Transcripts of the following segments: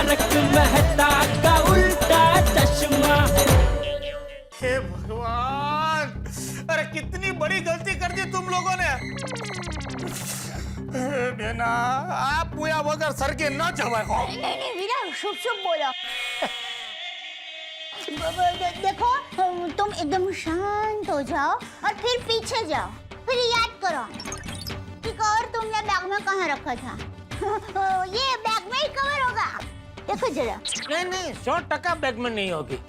तारक मेहता का उल्टा चश्मा। हे भगवान, अरे कितनी बड़ी गलती कर दी तुम लोगों ने। बेना, आप मुया वगर सर के न जवाओ। नहीं वीरा, शुभ शुभ बोलो। देखो, तुम एकदम शांत हो जाओ और फिर पीछे जाओ, फिर याद करो कि कवर तुमने बैग में कहाँ रखा था। ये बैग में ही कवर होगा, देखो जरा। नहीं 100% बैग में नहीं होगी।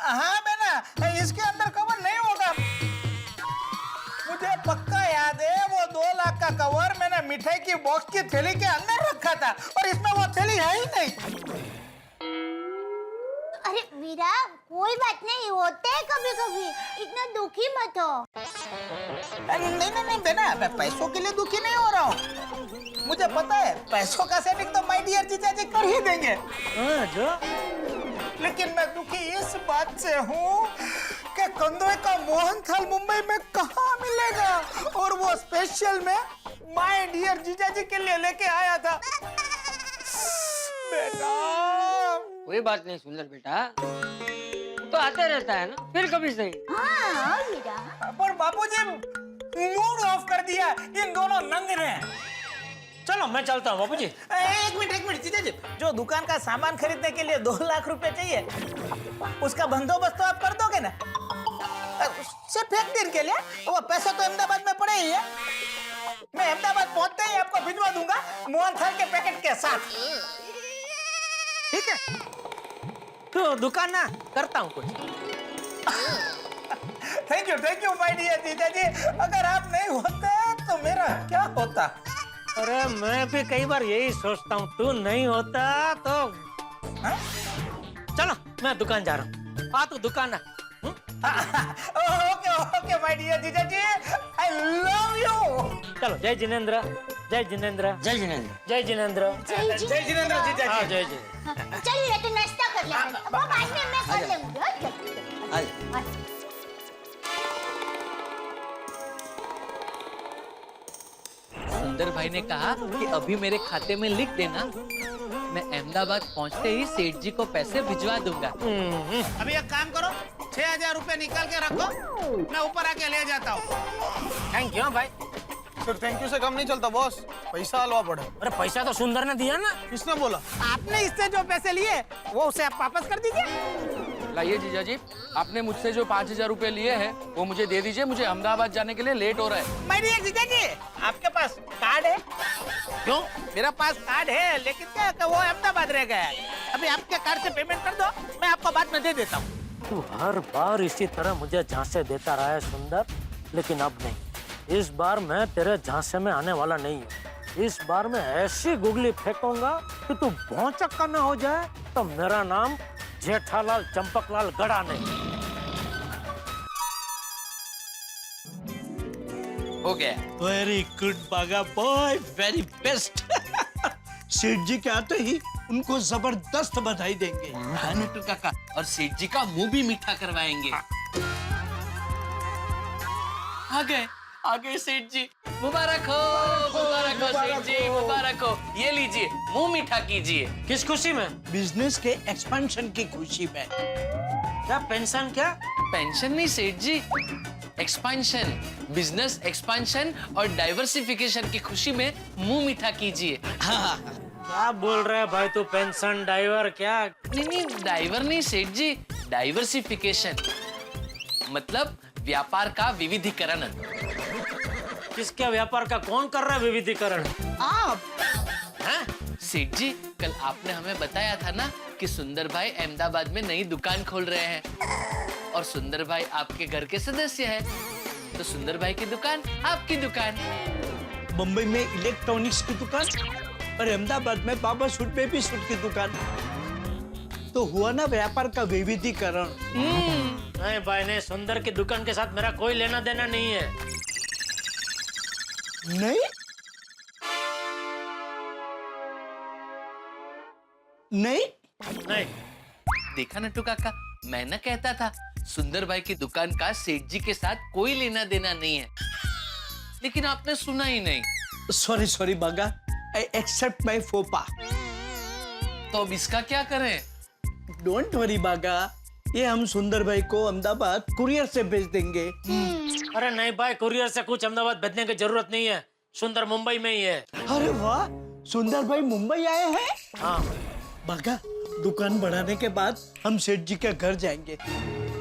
हाँ बेना, इसके अंदर कवर नहीं होगा। मुझे पक्का याद है वो 2 लाख का कवर मैंने मिठाई की बॉक्स की थैली के अंदर रखा था और इसमें वो थैली है ही नहीं। अरे वीरा, कोई बात नहीं, होते है कभी कभी, इतना दुखी मत हो। नहीं बेना, मैं पैसों के लिए दुखी नहीं हो रहा हूँ। मुझे पता है पैसों का सेटिंग तो माय डियर जीजा जी कर ही देंगे। जो लेकिन मैं दुखी इस बात से हूँ कि कंदोए का मोहन थाल मुंबई में कहाँ मिलेगा, और वो स्पेशल में माय डियर जीजा जी के लिए लेके आया था। बेटा कोई बात नहीं सुंदर बेटा, तो आते रहता है ना, फिर कभी सही। हाँ वीरा। पर बापूजी मूड ऑफ कर दिया इन दोनों नंग ने। चलो मैं चलता हूँ बापूजी। एक मिनट जीजा जी, जो दुकान का सामान खरीदने के लिए 2 लाख रुपए चाहिए, उसका बंदोबस्त तो आप कर दोगे ना? सिर्फ एक दिन के लिए, वो पैसा तो अहमदाबाद में पड़े ही है। मैं अहमदाबाद पहुंचते ही आपको भिजवा दूंगा मोहन थाल के पैकेट के साथ। ठीक है? तो दुकान ना करता हूँ कुछ। Thank you my dear jija जी। अगर आप नहीं होते तो मेरा क्या होता? अरे मैं भी कई बार यही सोचता हूँ, तू नहीं होता तो। हाँ? चलो मैं दुकान जा रहा हूँ, आ तू दुकान ना। Okay my dear jija ji, I love you. चलो जय जिनेंद्र, जय जिनेंद्र, जय जिनेंद्र। जय जिनेंद्र, जय जिनेंद्र जीजा हाँ जी। जय जिनेंद्र। चल वीरा, तू नाश्ता कर ले, वो बाद में मैं कर लूंगी। सुंदर भाई ने कहा कि अभी मेरे खाते में लिख देना, मैं अहमदाबाद पहुंचते ही सेठ जी को पैसे भिजवा दूंगा। अभी एक काम करो, 6,000 रुपए निकाल के रखो, मैं ऊपर आके ले जाता हूँ। थैंक यू भाई। फिर थैंक यू से कम नहीं चलता बॉस, पैसा हलवा पड़े। अरे पैसा तो सुंदर ने दिया ना। किसने बोला? आपने इससे जो पैसे लिए वो उसे आप वापस कर दीजिए। लाइए जीजा जी, आपने मुझसे जो 5,000 रुपए लिए हैं वो मुझे दे दीजिए, मुझे अहमदाबाद जाने के लिए लेट हो रहा है। माय डियर जीजा जी, आपके पास कार्ड है? क्यों? मेरा पास कार्ड है, लेकिन क्या कि वो अहमदाबाद रह गया है। अभी आपके कार्ड से पेमेंट कर दो, मैं आपको बाद में दे देता हूँ। तू हर बार इसी तरह मुझे झांसे देता रहा है सुंदर, लेकिन अब नहीं। इस बार मैं तेरे झांसे में आने वाला नहीं हूँ। इस बार मैं ऐसी गुगली फेंकूंगा कि तू भौचक्का न हो जाए तो मेरा नाम जेठालाल चंपकलाल गड़ा नहीं। हो गया। वेरी गुड बागा बॉय, वेरी बेस्ट। सेठ जी के आते ही उनको जबरदस्त बधाई देंगे। हाँ नट्टू काका, और सेठ जी का मुंह भी मीठा करवाएंगे। आ गए सेठ जी, मुबारक हो सेठ जी, मुबारक हो। ये लीजिए, मुंह मीठा कीजिए। किस खुशी में? बिजनेस के एक्सपेंशन की खुशी में। क्या पेंशन? क्या पेंशन नहीं सेठ जी, एक्सपेंशन, बिजनेस एक्सपेंशन और डाइवर्सिफिकेशन की खुशी में मुंह मीठा कीजिए। क्या बोल रहा है भाई तू? पेंशन, डाइवर क्या? नहीं डाइवर नहीं सेठ जी, डाइवर्सिफिकेशन मतलब व्यापार का विविधीकरण। किसके व्यापार का? कौन कर रहा है विविधीकरण? आप। हाँ सेठ जी, कल आपने हमें बताया था ना कि सुंदर भाई अहमदाबाद में नई दुकान खोल रहे हैं और सुंदर भाई आपके घर के सदस्य हैं, तो सुंदर भाई की दुकान आपकी दुकान। मुंबई में इलेक्ट्रॉनिक्स की दुकान और अहमदाबाद में बाबा सूट बेबी सूट की दुकान, तो हुआ ना व्यापार का विविधीकरण। नहीं भाई नहीं, सुंदर की दुकान के साथ मेरा कोई लेना देना नहीं है। नहीं नहीं नहीं। देखा नट्टू काका, मैं ना कहता था सुंदर भाई की दुकान का सेठ जी के साथ कोई लेना देना नहीं है, लेकिन आपने सुना ही नहीं। सॉरी सॉरी बागा, आई एक्सेप्ट माय फोपा। तो अब इसका क्या करें? डोंट वरी बागा, ये हम सुंदर भाई को अहमदाबाद कुरियर से भेज देंगे। अरे नहीं भाई, कुरियर से कुछ अहमदाबाद भेजने की जरूरत नहीं है। सुंदर मुंबई में ही है। अरे वाह, सुंदर भाई मुंबई आए हैं। हाँ बागा, दुकान बढ़ाने के बाद हम सेठ जी के घर जाएंगे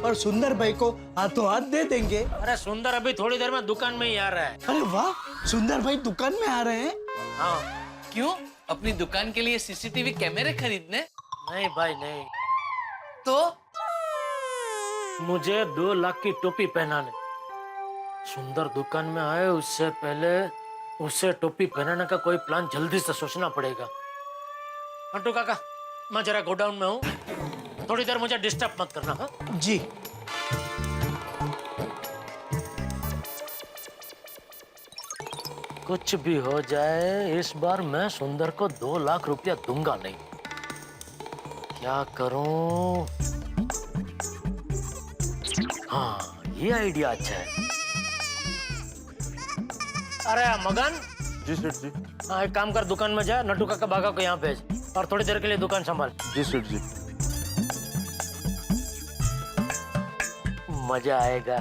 और सुंदर भाई को हाथों हाथ दे देंगे। अरे सुंदर अभी थोड़ी देर में दुकान में ही आ रहा है। अरे वाह, सुंदर भाई दुकान में आ रहे हैं। हाँ क्यों? अपनी दुकान के लिए सीसीटीवी कैमरे खरीदने? नहीं भाई नहीं, तो मुझे 2 लाख की टोपी पहनाने। सुंदर दुकान में आए उससे पहले उसे टोपी पहनाने का कोई प्लान जल्दी से सोचना पड़ेगा। अंटू काका, मैं जरा गोडाउन में हूँ, थोड़ी देर मुझे डिस्टर्ब मत करना। हाँ जी। कुछ भी हो जाए, इस बार मैं सुंदर को 2 लाख रुपया दूंगा नहीं। क्या करूं? हाँ, ये आइडिया अच्छा है। अरे मगन। जी सेठ जी। हाँ, एक काम कर, दुकान में जा, नट्टू काका बागा को यहाँ भेज और थोड़ी देर के लिए दुकान संभाल। जी सेठ जी। मजा आएगा।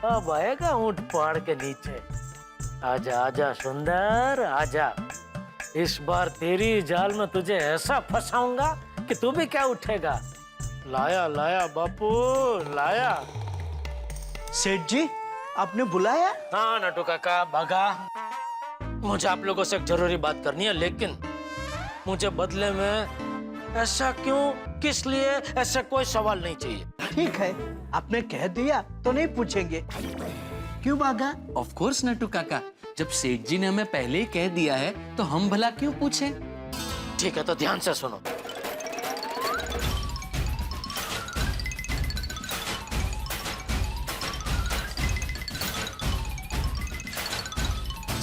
अब आएगा ऊंट पहाड़ के नीचे। आजा आजा सुंदर आजा, इस बार तेरी जाल में तुझे ऐसा फंसाऊंगा कि तू भी क्या उठेगा। लाया लाया बापू लाया। सेठ जी, आपने बुलाया? हाँ नट्टू काका बागा, मुझे आप लोगों से एक जरूरी बात करनी है, लेकिन मुझे बदले में ऐसा क्यों, किस लिए, ऐसा कोई सवाल नहीं चाहिए। ठीक है, आपने कह दिया तो नहीं पूछेंगे। क्यों बागा? ऑफ कोर्स नट्टू काका, जब सेठ जी ने हमें पहले ही कह दिया है तो हम भला क्यों पूछें? ठीक है, तो ध्यान से सुनो।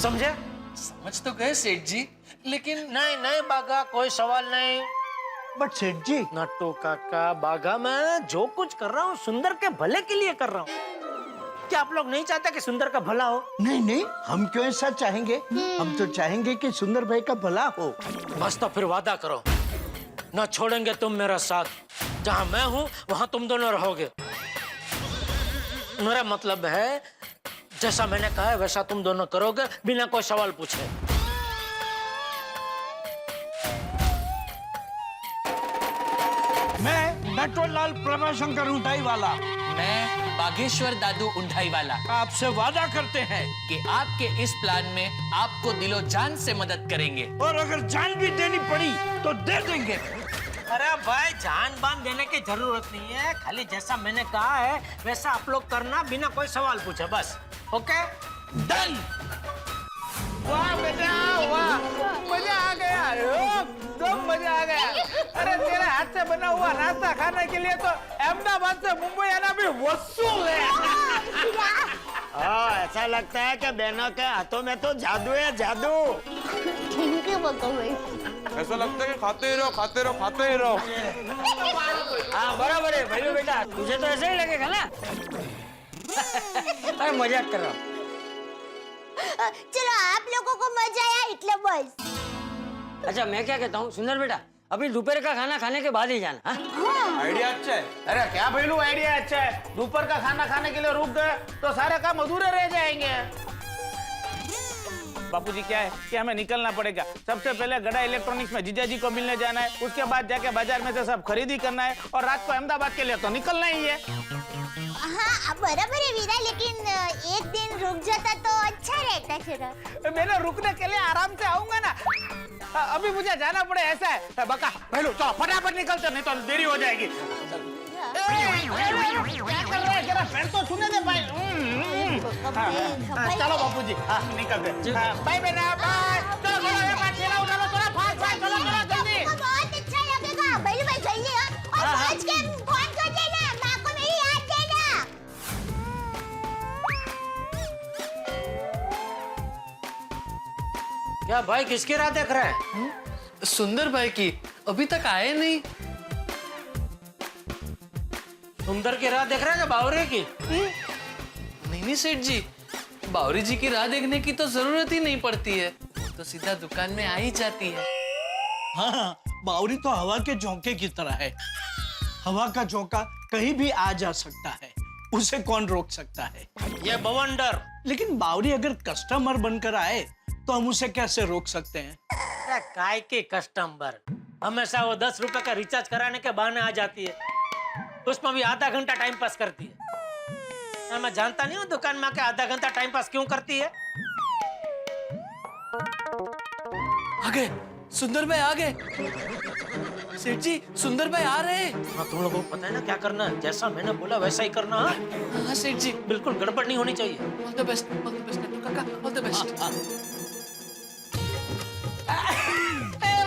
समझे? समझ तो गए सेठ जी, लेकिन नहीं नहीं बागा, कोई सवाल नहीं। बट सेठ जी, नट्टू काका बागा, मैं जो कुछ कर रहा हूँ सुंदर के भले के लिए कर रहा हूँ। क्या आप लोग नहीं चाहते कि सुंदर का भला हो? नहीं नहीं, हम क्यों ऐसा चाहेंगे? हम तो चाहेंगे कि सुंदर भाई का भला हो। बस तो फिर वादा करो, न छोड़ेंगे तुम मेरा साथ। जहाँ मैं हूँ वहाँ तुम दोनों रहोगे। मेरा मतलब है, जैसा मैंने कहा है वैसा तुम दोनों करोगे बिना कोई सवाल पूछे। मैं नटवरलाल प्रभाशंकर उठाई वाला, मैं बागेश्वर दादू उंठाई वाला आपसे वादा करते हैं कि आपके इस प्लान में आपको दिलो जान से मदद करेंगे। और अगर जान भी देनी पड़ी तो दे देंगे। अरे भाई, जान बान देने की जरूरत नहीं है, खाली जैसा मैंने कहा है वैसा आप लोग करना बिना कोई सवाल पूछे, बस। Okay done. वाह बेटा वाह, मजा आ गया, एकदम मजा आ गया। अरे तेरे हाथ से बना हुआ नाश्ता खाने के लिए तो अहमदाबाद से मुंबई आना भी वसूल है। ऐसा लगता है कि बहनों के हाथों में तो जादू है, जादू। थैंक यू बको भाई। ऐसा लगता है कि खाते ही रहो खाते रहो खाते ही रहो। हाँ बराबर है भाई बेटा, तुझे तो ऐसा ही लगेगा ना। अरे मजाक कर रहा हूँ। चलो, आप लोगों को मजा आया इतने बस। अच्छा मैं क्या कहता हूँ सुंदर बेटा, अभी दोपहर का खाना खाने के बाद ही जाना। हाँ? आइडिया अच्छा है। अरे क्या भैलू आइडिया अच्छा है। दोपहर का खाना खाने के लिए रुक गए तो सारे काम अधूरे रह जाएंगे। बापूजी क्या है कि हमें निकलना पड़ेगा। सबसे पहले गड़ा इलेक्ट्रॉनिक्स में जीजा जी को मिलने जाना है, उसके बाद जाके बाजार में से सब खरीदी करना है और रात को अहमदाबाद के लिए तो निकलना ही है। हाँ बराबर है वीरा, लेकिन एक दिन रुक जाता तो अच्छा रहता। जरा मैंने रुकने के लिए आराम से आऊंगा ना। अभी मुझे जाना पड़े ऐसा है। बका भैलू चलो फटाफट निकलते, नहीं तो देरी हो जाएगी। क्या कर रहे हैं? जरा पैर तो छूने दे भाई। चलो बापूजी निकलते। बाय बेटा बाय। चलो चलो थोड़ा फास्ट फास्ट चलो जल्दी। बहुत अच्छा लगेगा भाई भाई, जल्दी। और आज के फोन कर देना, माँ को मेरी याद देना। क्या भाई, किसकी राह देख रहे हैं? सुंदर भाई की, अभी तक आए नहीं। सुंदर की राह देख रहे हैं कि बावरे की? नहीं नहीं सेठ जी, बावरी जी की राह देखने की तो जरूरत ही नहीं पड़ती है, तो सीधा दुकान में आ ही जाती है। हाँ, बावरी तो हवा के झोंके की तरह है। हवा का झोंका कहीं भी आ जा सकता है, उसे कौन रोक सकता है? ये बवंडर। लेकिन बावरी अगर कस्टमर बनकर आए तो हम उसे कैसे रोक सकते हैं? अरे काय के कस्टमर, हमेशा वो 10 रुपए का रिचार्ज कराने के बहाने आ जाती है, उसमें भी आधा घंटा टाइम पास करती है। मैं जानता नहीं हूँ दुकान में आके आधा घंटा टाइम पास क्यों करती है। आ गए, सुंदर भाई आ गए। सेठ जी, सुंदर भाई आ रहे हैं। हाँ, तुम लोगों को पता है ना क्या करना है, जैसा मैंने बोला वैसा ही करना है। हाँ सेठ जी, बिल्कुल गड़बड़ नहीं होनी चाहिए। All the best Nattu Kaka, all the best.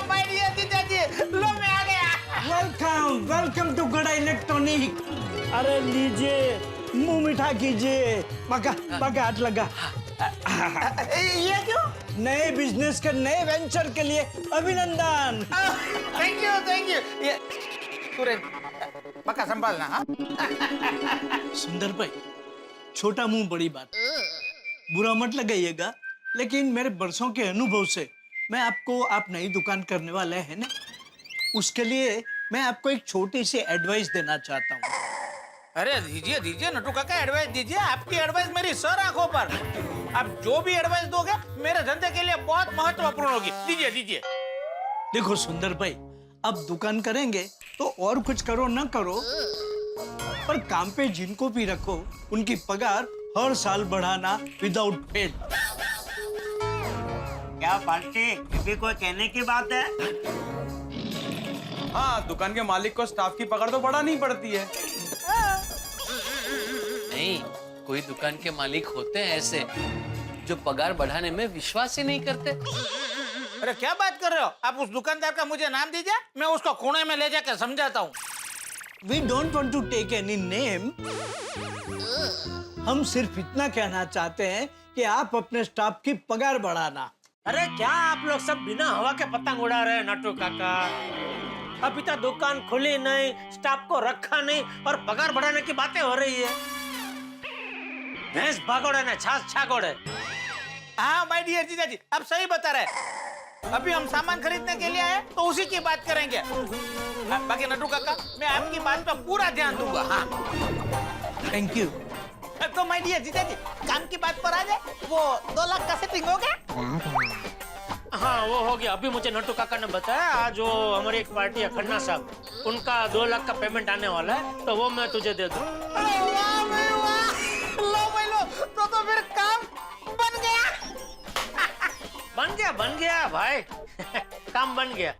My dear jija ji, लो मैं आ गया। Welcome, welcome to Gada electronic. अरे लीजिए, मुंह मीठा कीजिए। बगा हाथ लगा। ये क्यों? नए बिजनेस के नए वेंचर के लिए अभिनंदन। थैंक यू ये तुरंत पक्का संभालना। हाँ सुंदर भाई, छोटा मुंह बड़ी बात, बुरा मत लगाइएगा, लेकिन मेरे बरसों के अनुभव से मैं आपको, आप नई दुकान करने वाले हैं ना, उसके लिए मैं आपको एक छोटी सी एडवाइस देना चाहता हूँ। अरे दीजिए नट्टू काका, एडवाइस दीजिए। आपकी एडवाइस मेरी सर आंखों पर। आप जो भी एडवाइस दोगे मेरे धंधे के लिए बहुत महत्वपूर्ण होगी। दीजिए। देखो सुंदर भाई, अब दुकान करेंगे तो और कुछ करो ना करो, पर काम पे जिनको भी रखो उनकी पगार हर साल बढ़ाना विदाउट फेल। क्या पार्टी, भी कोई कहने की बात है? हाँ, दुकान के मालिक को स्टाफ की पकड़ तो बढ़ानी पड़ती है। नहीं, कोई दुकान के मालिक होते हैं ऐसे जो पगार बढ़ाने में विश्वास ही नहीं करते। अरे क्या बात कर रहे हो आप? उस दुकानदार का मुझे नाम दीजिए, मैं उसको कोने में ले जाकर समझाता हूँ। We don't want to take any name. हम सिर्फ इतना कहना चाहते हैं कि आप अपने स्टाफ की पगार बढ़ाना। अरे क्या आप लोग सब बिना हवा के पतंग उड़ा रहे हैं नट्टू काका? अभी तक दुकान खुली नहीं, स्टाफ को रखा नहीं और पगार बढ़ाने की बातें हो रही है। भैंस भागोड़े ने छाछ छागोड़े। हाँ माय डियर जीजा जी, आप सही बता रहे हैं। अभी हम सामान खरीदने के लिए आए तो उसी की बात करेंगे। बाकी नट्टू काका, मैं आपकी बात पर पूरा ध्यान दूंगा। हाँ थैंक यू। तो माय डियर जीजा जी, काम की बात पर आ जाए। वो 2 लाख का सेटिंग हो गया? हाँ वो हो गया। अभी मुझे नट्टू काका ने बताया आज वो हमारी एक पार्टी है खन्ना साहब, उनका 2 लाख का पेमेंट आने वाला है, तो वो मैं तुझे दे दूँ। वाह भाई वाह, लो भाई लो, तो फिर काम बन गया। बन गया भाई। काम बन गया।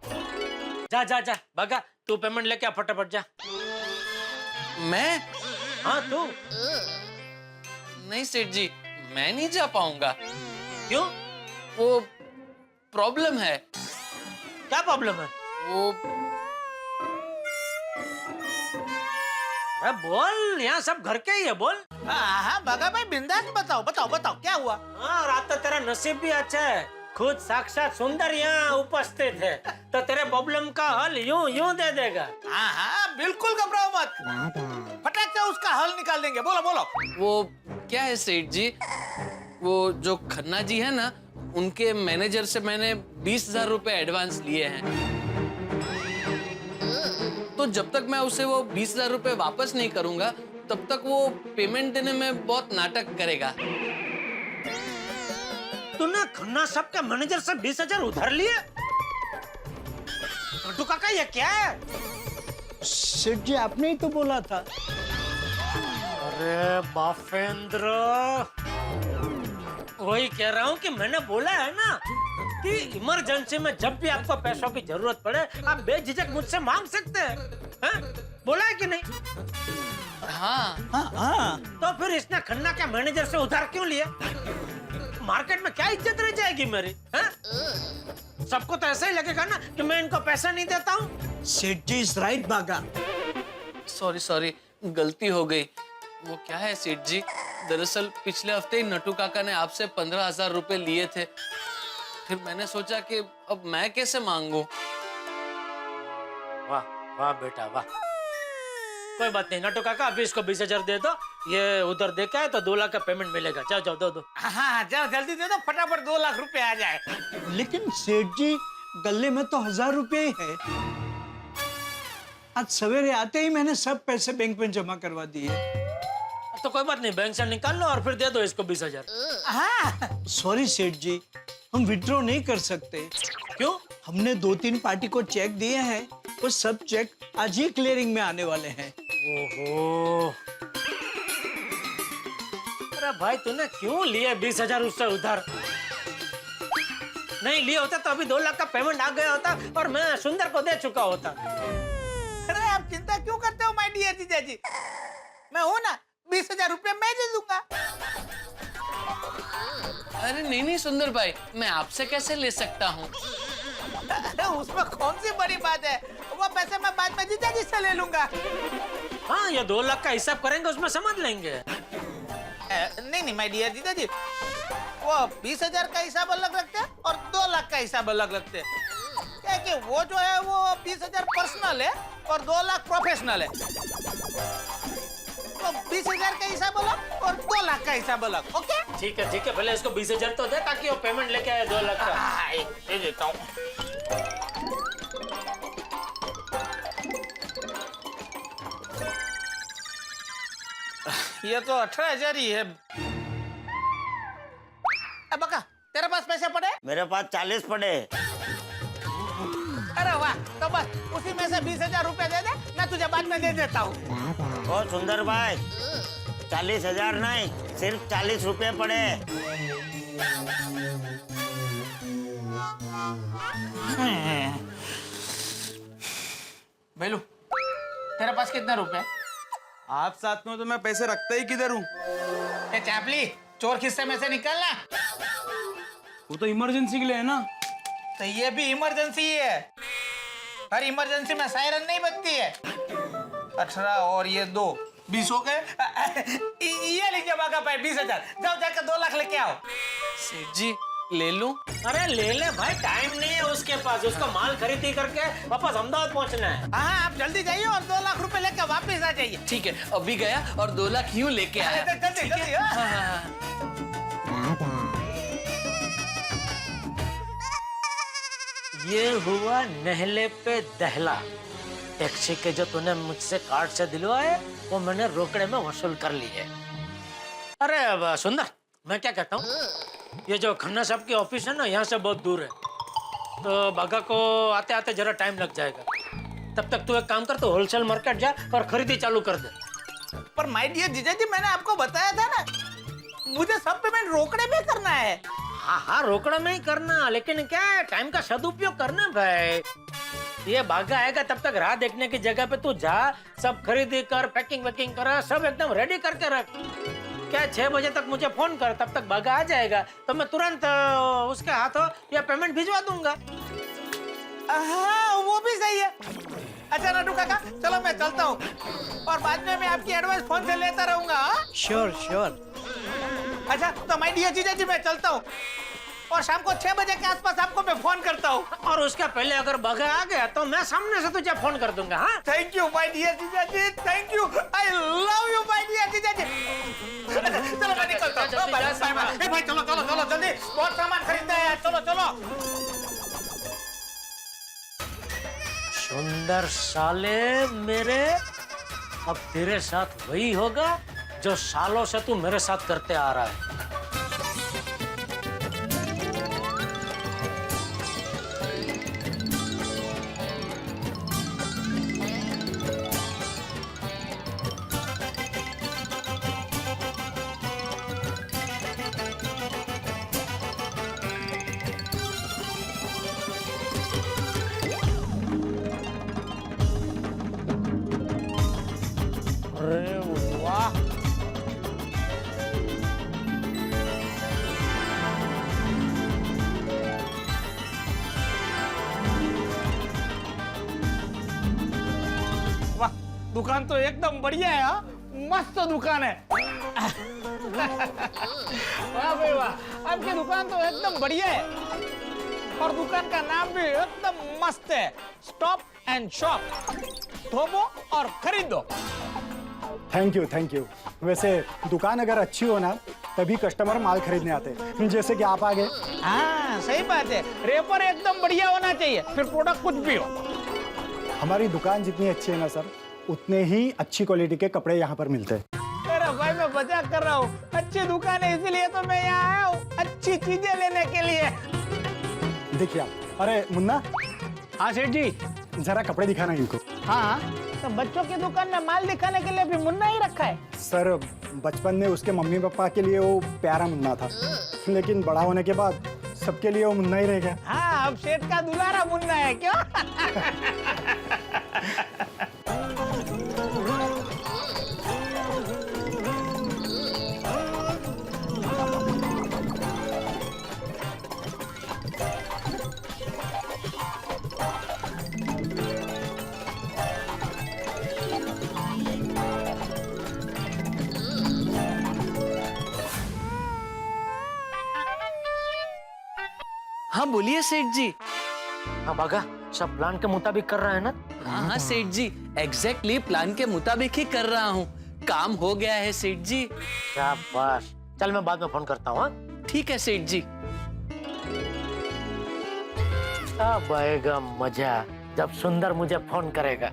जा भगा, तू पेमेंट लेके आ फटाफट जा। मैं? हाँ तू। नहीं सेठ जी, मैं नहीं जा पाऊंगा। क्यों? वो प्रॉब्लम है। क्या प्रॉब्लम है? वो अरे बोल, यहाँ सब घर के ही है, बोल। हाँ भगा भाई, बिंदास बताओ क्या हुआ? हाँ, रात तो तेरा नसीब भी अच्छा है, खुद साक्षात सुंदर यहाँ उपस्थित है, तो तेरे प्रॉब्लम का हल यूं दे देगा। हाँ बिल्कुल घबराओ मत, फटाक से उसका हल निकाल देंगे। बोलो। वो क्या है सेठ जी, वो जो खन्ना जी है ना, उनके मैनेजर से मैंने 20,000 रुपए एडवांस लिए हैं। तो जब तक मैं उसे वो 20,000 रुपए वापस नहीं करूंगा, तब तक वो पेमेंट देने में बहुत नाटक करेगा। तूने खन्ना साहब के मैनेजर से 20,000 उधार लिए? नट्टू काका ये क्या है? सेठ जी आपने ही तो बोला था। अरे बाफेंद्र, वही कह रहा हूँ कि मैंने बोला है ना कि इमरजेंसी में जब भी आपको पैसों की जरूरत पड़े आप बेझिझक मुझसे मांग सकते हैं। बोला है कि नहीं? हाँ। तो फिर इसने खन्ना के मैनेजर से उधार क्यों लिए? मार्केट में क्या इज्जत रह जाएगी मेरी? सबको तो ऐसा ही लगेगा ना कि मैं इनको पैसा नहीं देता हूँ। सेठ जी इज राइट बागा। सॉरी, गलती हो गई। वो क्या है सेठ जी, दरअसल पिछले हफ्ते ही नट्टू काका ने आपसे 15,000 रुपए लिए थे। फिर मैंने सोचा कि अब मैं कैसे मांगू। वाह बेटा वाह। कोई बात नहीं नट्टू काका, अभी इसको 20,000 दे दो ये उधर देखा है तो 2 लाख का पेमेंट मिलेगा। जाओ जाओ दो दो। हाँ जाओ जल्दी दे दो, फटाफट 2 लाख रुपए आ जाए। लेकिन सेठ जी गले में तो 1000 रुपये ही है। आज सवेरे आते ही मैंने सब पैसे बैंक में जमा करवा दिए। तो कोई बात नहीं, बैंक से निकाल लो और फिर दे दो इसको 20,000। हाँ सॉरी सेठ जी, हम विड्रॉ नहीं कर सकते। क्यों? हमने 2-3 पार्टी को चेक दिए हैं, वो सब चेक आज ही क्लियरिंग में आने वाले हैं। ओहो, अरे भाई तूने क्यों लिए 20,000 उससे उधार? नहीं लिए होता तो अभी 2 लाख का पेमेंट आ गया होता और मैं सुंदर को दे चुका होता। अरे आप चिंता क्यों करते हो माय डियर जीजा जी, मैं हूं ना, 20,000 रुपए मैं दे दूंगा। अरे नहीं नहीं सुंदर भाई, मैं आपसे कैसे ले सकता हूँ? अरे उसमें कौन सी बड़ी बात है, वो पैसे मैं बाद में जीजा जी से ले लूंगा। हाँ, ये 2 लाख का हिसाब करेंगे उसमें समझ लेंगे। नहीं माय डियर जीजा जी, वो 20,000 का हिसाब अलग रखते हैं और 2 लाख का हिसाब अलग रखते हैं। क्या कि वो जो है वो 20,000 पर्सनल है और 2 लाख प्रोफेशनल है। तो 20,000 का हिसाब अलग और 2 लाख का हिसाब अलग। ओके ठीक है पहले इसको 20,000 तो दे ताकि वो पेमेंट लेके आए 2 लाख का। हाँ, दे देता हूँ। ये तो 18,000 ही है। बका तेरे पास पैसे पड़े? मेरे पास 40 पड़े। अरे वाह, तो बस उसी में से 20,000 रुपए दे दे, मैं तुझे बाद में दे देता हूँ। ओ सुंदर भाई, 40,000 नहीं, सिर्फ 40 रुपए पड़े। बेलू, तेरे पास कितना रुपए? आप साथ में तो मैं पैसे रखता ही किधर हूँ। ये चापली, चोर खिस्से में से निकलना। वो तो इमरजेंसी के लिए है ना। तो ये भी इमरजेंसी ही है, हर इमरजेंसी में सायरन नहीं बजती है। 18 और ये 2, 20 हो गए। ये लीजिए बागा भाई 20,000, जाओ जाकर 2 लाख लेके आओ। सेठ जी ले लूं? अरे ले ले भाई, टाइम नहीं है उसके पास, उसको माल खरीदी करके वापस अहमदाबाद पहुंचना है। हाँ आप जल्दी जाइए और 2 लाख रुपए लेकर वापस आ जाइए। ठीक है, अभी गया और 2 लाख यूं लेके आया। जल्दी जल्दी। हाँ, हाँ, हाँ। ये हुआ नहले पे दहला। टैक्सी के जो तूने मुझसे कार्ड से दिलवाए वो मैंने रोकड़े में वसूल कर लिए। अरे अब सुंदर, मैं क्या कहता हूँ, ये जो खन्ना साहब की ऑफिस है ना, यहाँ से बहुत दूर है, तो बागा को आते आते जरा टाइम लग जाएगा। तब तक तू एक काम कर, तो होलसेल मार्केट जा और खरीदी चालू कर दे। पर माय डियर जीजा जी, मैंने आपको बताया था ना, मुझे सब पेमेंट रोकड़े में करना है। हाँ रोकड़ा में ही करना, लेकिन क्या है, टाइम का सदुपयोग करना भाई। ये बागा आएगा तब तक राह देखने की जगह पे तू जा, सब खरीदी कर, पैकिंग वैकिंग कर, सब एकदम रेडी करके रख। क्या 6 बजे तक मुझे फोन कर, तब तक बागा आ जाएगा तो मैं तुरंत उसके हाथों या पेमेंट भिजवा दूंगा। हाँ वो भी सही है। अच्छा नटू काका, चलो मैं चलता हूँ और बाद में मैं आपकी एडवाइस फोन से लेता रहूंगा। श्योर। अच्छा तो माय डियर जीजा जी, मैं चलता हूँ और शाम को 6 बजे के आसपास आपको मैं फोन करता हूँ। और उसके पहले अगर बागा आ गया तो मैं सामने से तुझे फोन कर दूंगा। हाँ thank you my dear jija ji, thank you, I love you my dear jija ji. चलो मैं निकलता हूँ। बाय भाई, चलो जल्दी, बहुत सामान खरीदना है। चलो। सुंदर साले मेरे, अब तेरे साथ वही होगा जो सालों से तू मेरे साथ करते आ रहा है। अरे वाह, वाह, दुकान तो एकदम बढ़िया है। हाँ मस्त दुकान है। वाह भाई वाह, आपकी दुकान तो एकदम बढ़िया है और दुकान का नाम भी एकदम मस्त है, स्टॉप एंड शॉप। धोबो और खरीदो। Thank you. वैसे दुकान अगर अच्छी हो ना तभी कस्टमर माल खरीदने आते हैं, जैसे कि आप आ गए। हाँ सही बात है, रेपर एकदम बढ़िया होना चाहिए, फिर प्रोडक्ट कुछ भी हो। हमारी दुकान जितनी अच्छी है ना सर, उतने ही अच्छी क्वालिटी के कपड़े यहाँ पर मिलते हैं। अरे भाई मैं मजाक कर रहा हूँ, अच्छी दुकान है इसीलिए तो मैं यहाँ आया हूँ, अच्छी चीजें लेने के लिए। देखिए आप, अरे मुन्ना। हाँ सेठ जी। जरा कपड़े दिखाना इनको। हाँ तो बच्चों की दुकान में माल दिखाने के लिए भी मुन्ना ही रखा है। सर बचपन में उसके मम्मी पापा के लिए वो प्यारा मुन्ना था, लेकिन बड़ा होने के बाद सबके लिए वो मुन्ना ही रह गया। हाँ अब सेठ का दुलारा मुन्ना है क्यों? हाँ बोलिए सेठ जी। हाँ बागा, सब प्लान के मुताबिक कर रहा है ना? हाँ सेठ जी, एग्जैक्टली प्लान के मुताबिक ही कर रहा हूँ। काम हो गया है सेठ जी। शाबाश। चल मैं बाद में फोन करता हूँ। ठीक है सेठ जी। अब आएगा मजा जब सुंदर मुझे फोन करेगा।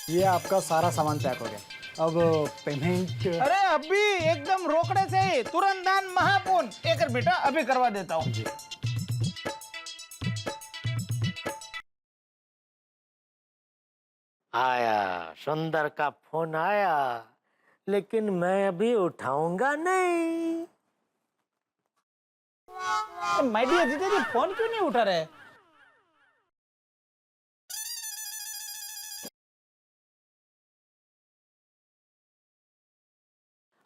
ये आपका सारा सामान पैक हो गया, अब पेमेंट। अरे अभी एकदम रोकड़े से ही, तुरंत दान महापुण्य। एक बेटा अभी करवा देता हूँ। जी। आया, सुंदर का फोन आया, लेकिन मैं अभी उठाऊंगा नहीं। My dear jija ji phone क्यों नहीं उठा रहे?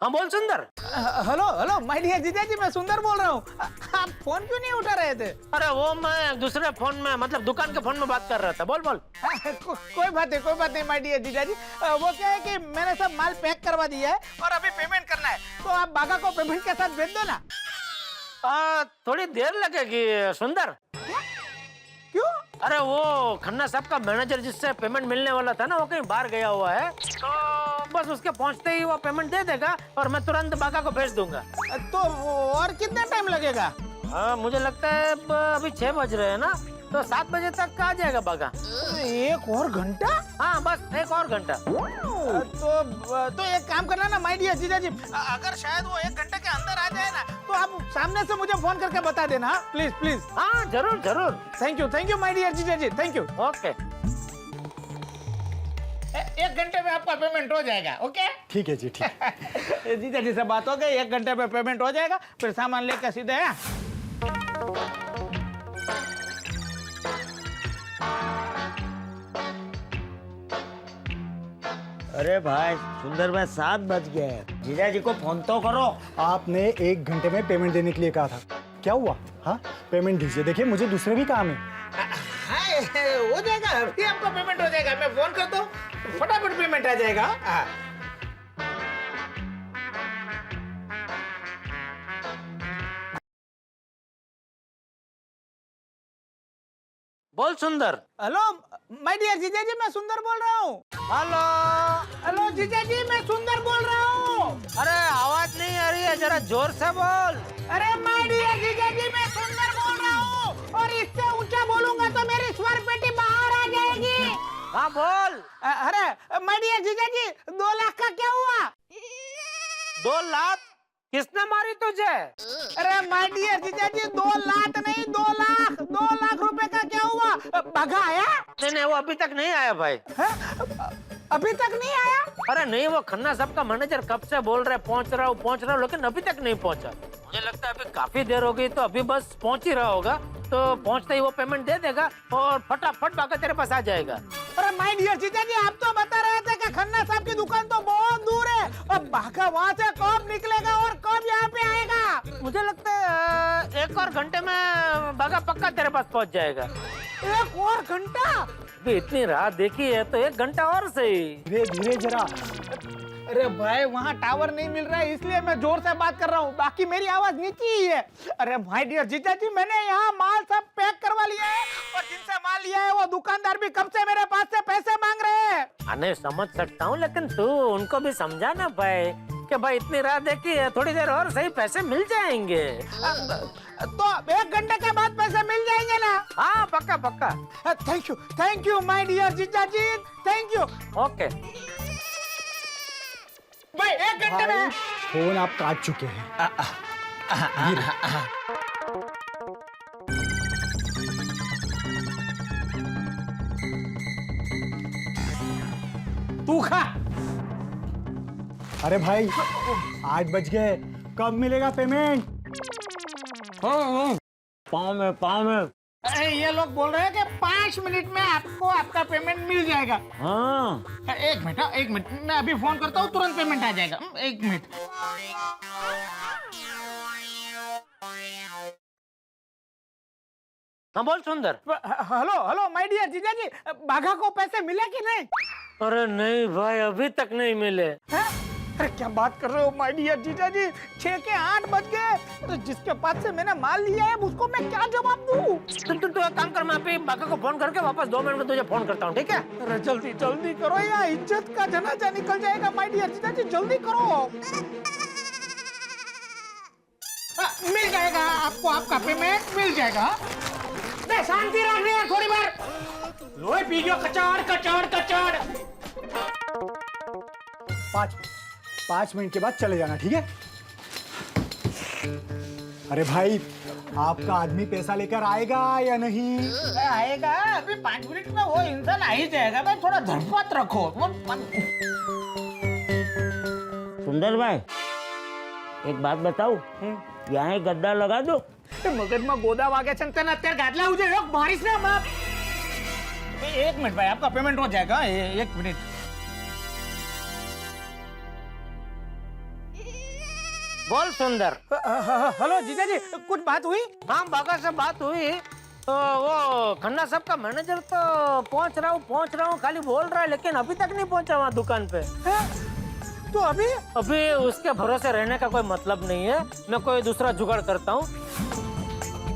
हाँ बोल सुंदर। Hello hello my dear jija जी, मैं सुंदर बोल रहा हूँ। आप फोन क्यों नहीं उठा रहे थे? अरे वो मैं दूसरे फोन में, मतलब दुकान के फोन में बात कर रहा था। बोल बोल। कोई बात नहीं माय डियर जीजा जी। वो क्या है कि मैंने सब माल पैक करवा दिया है और अभी पेमेंट करना है, तो आप बागा को पेमेंट के साथ भेज दो ना। थोड़ी देर लगेगी सुंदर। क्यों? अरे वो खन्ना साहब का मैनेजर जिससे पेमेंट मिलने वाला था ना, वो कहीं बाहर गया हुआ है, तो बस उसके पहुंचते ही वो पेमेंट दे देगा और मैं तुरंत बागा को भेज दूंगा। तो और कितना टाइम लगेगा? हाँ मुझे लगता है अभी 6 बज रहे हैं ना, तो 7 बजे तक आ जाएगा बागा। 1 और घंटा? हाँ बस 1 और घंटा। तो एक काम करना ना माय डियर जीजा जी, अगर शायद वो 1 घंटे के अंदर आ जाए ना, तो आप सामने से मुझे फोन करके बता देना, प्लीज प्लीज। हाँ जरूर जरूर। Thank you my dear jija ji, thank you. Okay. 1 घंटे में आपका पेमेंट हो जाएगा। ओके ठीक है जी, ठीक। जीजा जी से बात हो गई, 1 घंटे में पेमेंट हो जाएगा, फिर सामान लेकर सीधे है। अरे भाई सुंदर भाई 7 बज गए, जीजा जी को फोन तो करो। आपने 1 घंटे में पेमेंट देने के लिए कहा था, क्या हुआ? हाँ पेमेंट दीजिए, देखिए मुझे दूसरे भी काम है। हाँ हो जाएगा, अभी आपका पेमेंट हो जाएगा। मैं फोन करता हूँ, फटाफट पेमेंट आ जाएगा। हाँ। बोल सुंदर। हेलो माय डियर जीजा जी, मैं सुंदर बोल रहा हूँ। हेलो। हेलो जीजा जी, मैं सुंदर बोल रहा हूँ। अरे आवाज नहीं आ रही है, जरा जोर से बोल। अरे माय डियर जीजा जी, मैं सुंदर बोल रहा हूँ, और इससे ऊंचा बोलूंगा तो मेरी स्वर पेटी बाहर आ जाएगी। हाँ बोल। अरे माय डियर जीजा जी, 2 लाख का क्या हुआ? 2 लाख? किसने मारी तुझे? अरे माय डियर जीजा जी, 2 लाख नहीं 2 लाख, 2 लाख रुपए का क्या हुआ? भगा आया? नहीं वो अभी तक नहीं आया भाई। है? अभी तक नहीं आया? अरे नहीं, वो खन्ना साहब का मैनेजर कब से बोल रहे पहुंच रहा हूँ, लेकिन अभी तक नहीं पहुंचा। मुझे लगता है अभी काफी देर हो गई, तो अभी बस पहुंच ही रहा होगा, तो पहुंचते ही वो पेमेंट दे देगा और फटाफट बागा तेरे पास आ जाएगा। अरे माय डियर जीजा जी, आप तो बता रहे थे कि खन्ना साहब की दुकान तो बहुत दूर है, अब बागा वहाँ से कब निकलेगा और कब यहाँ पे आएगा? मुझे लगता है 1 और घंटे में बागा पक्का तेरे पास पहुंच जाएगा। 1 और घंटा? अभी इतनी राह देखी है तो 1 घंटा और सही। धीरे धीरे जरा। अरे भाई वहाँ टावर नहीं मिल रहा है, इसलिए मैं जोर से बात कर रहा हूँ, बाकी मेरी आवाज नीचे ही है। अरे माय डियर जीजा जी, मैंने यहाँ माल सब पैक करवा लिया है, और जिनसे माल लिया है वो दुकानदार भी कब से मेरे पास से पैसे मांग रहे हैं। नहीं समझ सकता हूँ, लेकिन तू उनको भी समझा ना भाई कि भाई इतनी रात देखी है, थोड़ी देर और सही पैसे मिल जाएंगे। तो 1 घंटे के बाद पैसे मिल जाएंगे ना? हाँ पक्का पक्का। Thank you my dear jija ji, thank you. Okay भाई 1 घंटे में फोन आप काट चुके हैं। तू खा। अरे भाई 8 बज गए, कब मिलेगा पेमेंट? पाँव में। अरे ये लोग बोल रहे हैं कि 5 मिनट में आपको आपका पेमेंट मिल जाएगा। हाँ 1 मिनट, मैं अभी फोन करता हूँ, तुरंत पेमेंट आ जाएगा। 1 मिनट। हाँ बोल सुंदर। हेलो माय डियर जीजा जी, बाघा को पैसे मिले कि नहीं? अरे नहीं भाई, अभी तक नहीं मिले। हैं? अरे क्या बात कर रहे हो माय डियर जीजा जी, 6 के 8 बज गए। अरे जिसके पास से मैंने माल लिया है उसको मैं क्या जवाब दूं? तू एक काम कर, मैं अभी बाका को फोन करके वापस 2 मिनट में तुझे फोन करता हूँ, ठीक है? अरे जल्दी करो, या इज्जत का जनाजा निकल जाएगा माय डियर जीजा जी, जल्दी करो। मिल जाएगा आपको, आपका पेमेंट मिल जाएगा। शांति रख रही है थोड़ी बार। लोहे पी गयो, कचाड़। 5 मिनट के बाद चले जाना, ठीक है? अरे भाई आपका आदमी पैसा लेकर आएगा या नहीं? आएगा, अभी 5 मिनट में वो इंसान आ ही जाएगा। भाई थोड़ा धड़पत रखो। सुंदर भाई एक बात बताऊं, यहाँ एक गड्ढा लगा दो। મગજમાં ગોદા વાગે છે તને અત્યારે ગાદલા ઉજે રોક મારીશ ને બાપ। 1 मिनट भाई, आपका पेमेंट हो जाएगा। 1 मिनट। बोल सुंदर। हेलो जीजा जी, कुछ बात हुई? हाँ बाका से बात हुई, तो वो खन्ना साहब का मैनेजर तो पहुंच रहा हूँ खाली बोल रहा है, लेकिन अभी तक नहीं पहुंचा वहाँ दुकान पे। तो अभी उसके भरोसे रहने का कोई मतलब नहीं है, मैं कोई दूसरा जुगाड़ करता हूँ।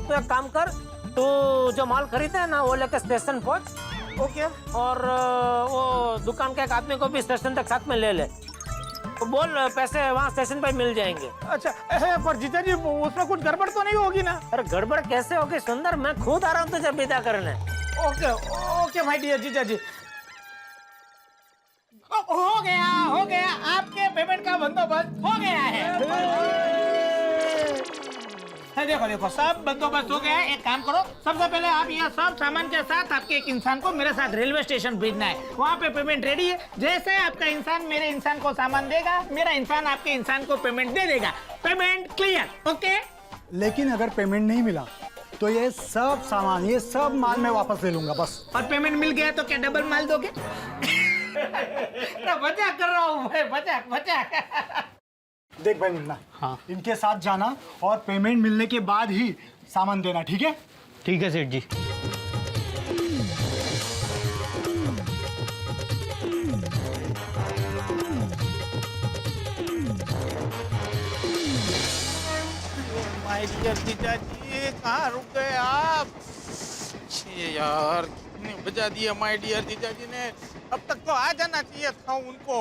तो एक काम कर, तू जो माल खरीदे है ना वो लेकर स्टेशन पहुंच। ओके। और वो दुकान के एक आदमी को भी स्टेशन तक साथ में ले ले, तो बोल पैसे वहाँ स्टेशन पे मिल जाएंगे। अच्छा पर जीजा जी उसमें कुछ गड़बड़ तो नहीं होगी ना? अरे गड़बड़ कैसे होगी सुंदर, मैं खुद आ रहा हूँ तुझे विदा करने। ओके भाई डियर जीजा जी। हो गया, आपके पेमेंट का बंदोबस्त हो गया है। देखो सब बंदोबस्त हो गया है। एक काम करो, सबसे पहले आप यह सब सामान के साथ आपके एक इंसान को मेरे साथ रेलवे स्टेशन भेजना है। वहाँ पे पेमेंट रेडी है। जैसे आपका इंसान मेरे इंसान को सामान देगा, मेरा इंसान आपके इंसान को पेमेंट दे देगा। Payment clear? ओके। लेकिन अगर पेमेंट नहीं मिला तो ये सब सामान, ये सब माल मैं वापस ले लूंगा बस। और पेमेंट मिल गया तो क्या डबल माल दोगे? मजाक कर रहा हूँ भाई, मजाक। देख भाई मुन्ना, हाँ इनके साथ जाना और पेमेंट मिलने के बाद ही सामान देना, ठीक है? ठीक है सेठ जी। माय डियर जीजा जी, कहाँ रुक गए आप? यार कितने बजा दिए माय डियर जीजा जी ने, अब तक तो आ जाना चाहिए था उनको।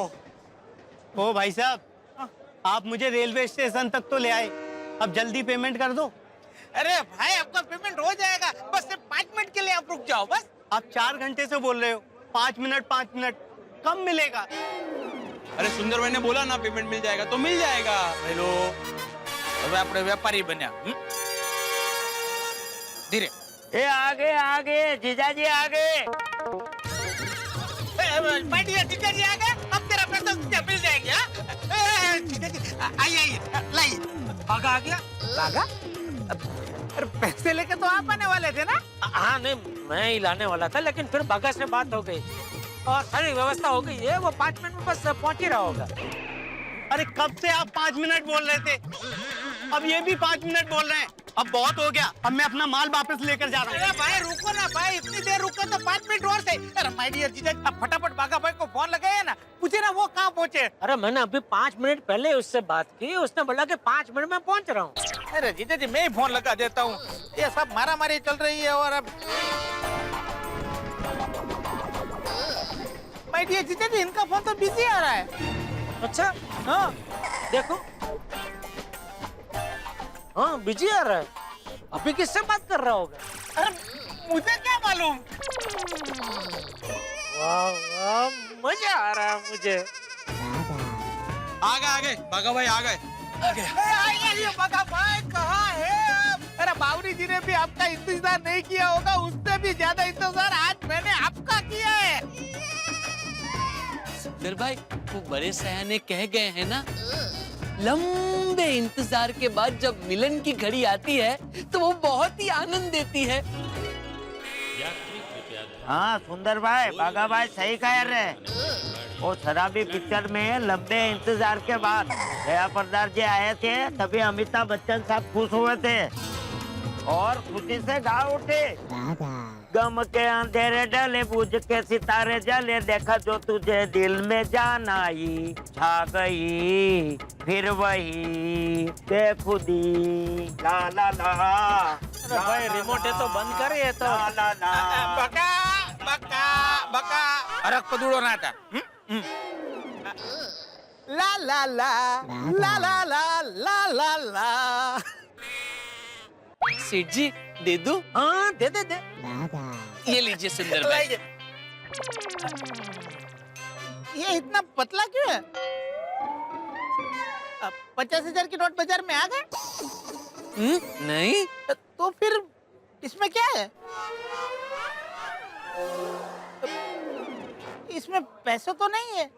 ओ भाई साहब, आप मुझे रेलवे स्टेशन तक तो ले आए, अब जल्दी पेमेंट कर दो। अरे भाई आपका पेमेंट हो जाएगा, बस सिर्फ 5 मिनट के लिए आप रुक जाओ बस। आप 4 घंटे से बोल रहे हो, 5 मिनट कब मिलेगा? अरे सुंदर भाई ने बोला ना पेमेंट मिल जाएगा तो मिल जाएगा। हेलो, अब अपने व्यापारी बन्या। धीरे। ए आगे जीजाजी आगे। माय डियर जीजा जी आ गए, अब तेरा पैसा मिल जाएगा। जीजा जी आइए, लाइए। भागा आ गया? भागा? अरे पैसे लेके तो आप आने वाले थे ना? हाँ नहीं, मैं ही लाने वाला था, लेकिन फिर बागा से बात हो गई और सारी व्यवस्था हो गई है। वो 5 मिनट में बस पहुंच ही रहा होगा। अरे कब से आप 5 मिनट बोल रहे थे, अब ये भी 5 मिनट बोल रहे हैं। अब बहुत हो गया, अब मैं अपना माल वापस लेकर जा रहा हूँ। अरे भाई रुको ना भाई, इतनी देर रुको तो 5 मिनट और थे। अरे माय डियर जीजा, अब फटाफट बागा भाई को फोन लगाया ना, पूछे ना वो कहाँ पहुँचे। अरे मैंने अभी 5 मिनट पहले उससे बात की, उसने बोला कि 5 मिनट में पहुंच रहा हूँ। अरे जीजा जी मैं ही फोन लगा देता हूँ, ये सब मारामारी चल रही है। और अब माय माय डियर जीजा जी, इनका फोन तो बिजी आ रहा है। अच्छा हाँ देखो, हाँ बिजी आ रहा है। अभी किससे बात कर रहा होगा? अरे मुझे क्या मालूम। वाह वाह, मजा आ रहा है मुझे। आ गए बागा भाई आ गए। बगा भाई कहाँ है आप? अरे बावरी जी ने भी आपका इंतजार नहीं किया होगा, उससे भी ज्यादा इंतजार आज मैंने आपका किया है। सुंदर भाई, वो बड़े सयाने कह गए हैं ना, लंबे इंतजार के बाद जब मिलन की घड़ी आती है तो वो बहुत ही आनंद देती है। हाँ सुंदर भाई, बागा भाई सही कह रहे। वो शराबी पिक्चर में लंबे इंतजार के बाद दया प्रदार जी आए थे, तभी अमिताभ बच्चन साहब खुश हुए थे और खुशी से गा उठे, गम के अंधेरे डले, बुझ के सितारे जले, देखा जो तुझे दिल में जान आई, छा गई फिर वही बेखुदी, ला ला ला। अरे भाई रिमोट है तो बंद कर, ये तो ला ला ला। बका बका बका, अरे कदूड़ो ना था। ला ला ला ला ला ला ला ला ला। सेठ जी दे दो। हाँ दे दे दे। ये लीजिए सुंदर भाई। ये इतना पतला क्यों है? 50,000 की नोट बाजार में आ गए? नहीं तो फिर इसमें क्या है? इसमें पैसे तो नहीं है?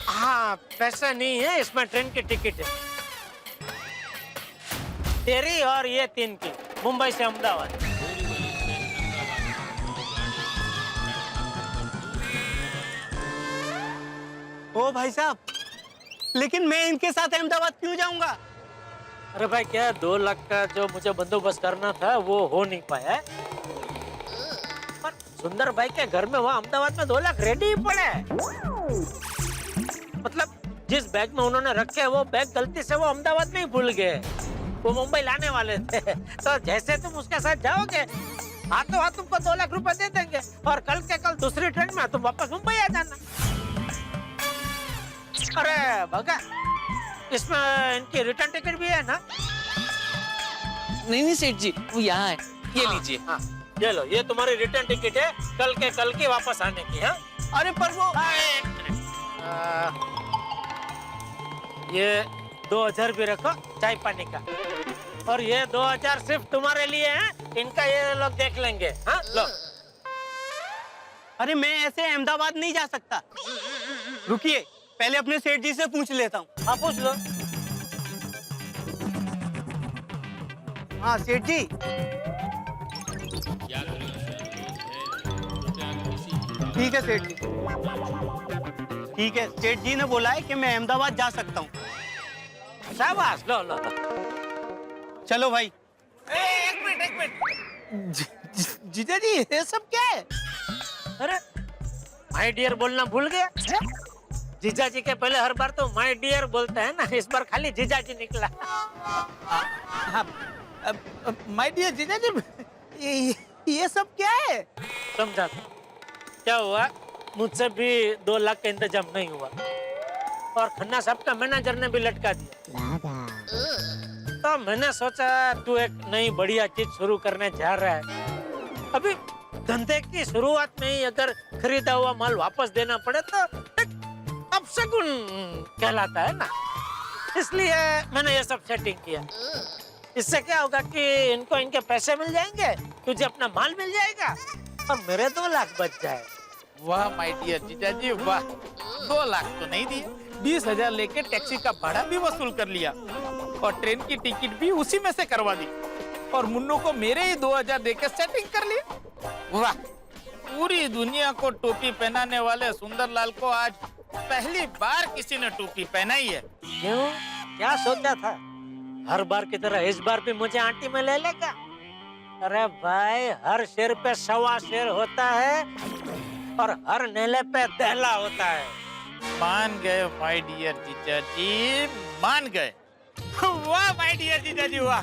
हाँ पैसा नहीं है, इसमें ट्रेन की टिकट है तेरी और ये 3 की, मुंबई से अहमदाबाद। ओ भाई साहब, लेकिन मैं इनके साथ अहमदाबाद क्यों जाऊंगा? अरे भाई क्या 2 लाख का जो मुझे बंदोबस्त करना था वो हो नहीं पाया है। पर सुंदर भाई के घर में वहाँ अहमदाबाद में 2 लाख रेडी ही पड़े हैं। मतलब जिस बैग में उन्होंने रखे वो बैग गलती से वो अहमदाबाद में ही भूल गए, वो मुंबई लाने वाले थे। तो जैसे तुम उसके साथ जाओगे हाथों हाथ तुमको 2 लाख रुपए दे देंगे और कल के कल दूसरी ट्रेन में तुम वापस मुंबई आ जाना। अरे भगा, इसमें इनकी रिटर्न टिकट भी है ना? नहीं सेठ जी, वो यहाँ है, ये लीजिए। हाँ, ये लो, ये तुम्हारी रिटर्न टिकट है कल के कल की वापस आने की। हाँ अरे पर वो ये 2000 भी रखो चाय पानी का, और ये 2000 सिर्फ तुम्हारे लिए है, इनका ये लोग देख लेंगे। हाँ लो। अरे मैं ऐसे अहमदाबाद नहीं जा सकता, रुकिए पहले अपने सेठ जी से पूछ लेता हूँ। हाँ पूछ लो। हाँ सेठ जी, ठीक है सेठ जी, ठीक है। सेठ जी ने बोला है कि मैं अहमदाबाद जा सकता हूँ। शाबाश, लो लो लो। चलो भाई। एक मिनट। जीजा जी ये सब क्या है? अरे माय डियर बोलना भूल गया? जीजा जी के पहले हर बार तो माय डियर बोलते हैं ना, इस बार खाली जीजा जी निकला। माय डियर जीजा जी, ये सब क्या है? समझा क्या हुआ? मुझसे भी 2 लाख का इंतजाम नहीं हुआ और खन्ना साहब का मैनेजर ने भी लटका दिया। तो मैंने सोचा तू एक नई बढ़िया चीज शुरू करने जा रहा है, अभी धंधे की शुरुआत में ही अगर खरीदा हुआ माल वापस देना पड़े तो अपशगुन कहलाता है ना, इसलिए मैंने ये सब सेटिंग किया। इससे क्या होगा कि इनको इनके पैसे मिल जाएंगे, तुझे अपना माल मिल जाएगा और मेरे 2 लाख बच जाए। वाह माय डियर जीजा जी वाह, 2 लाख तो नहीं दिए, 20,000 लेके टैक्सी का भाड़ा भी वसूल कर लिया और ट्रेन की टिकट भी उसी में से करवा दी और मुन्नू को मेरे ही 2,000 देकर सेटिंग कर ली। वाह, पूरी दुनिया को टोपी पहनाने वाले सुंदरलाल को आज पहली बार किसी ने टोपी पहनाई है। क्यों, क्या सोचा था? हर बार की तरह इस बार भी मुझे आंटी में ले लेगा? अरे भाई, हर शेर पे 1.25 शेर होता है और हर नेले पे दहला होता है। मान गए माय डियर जीजा जी, मान गए। वाह माय डियर जीजा जी वाह,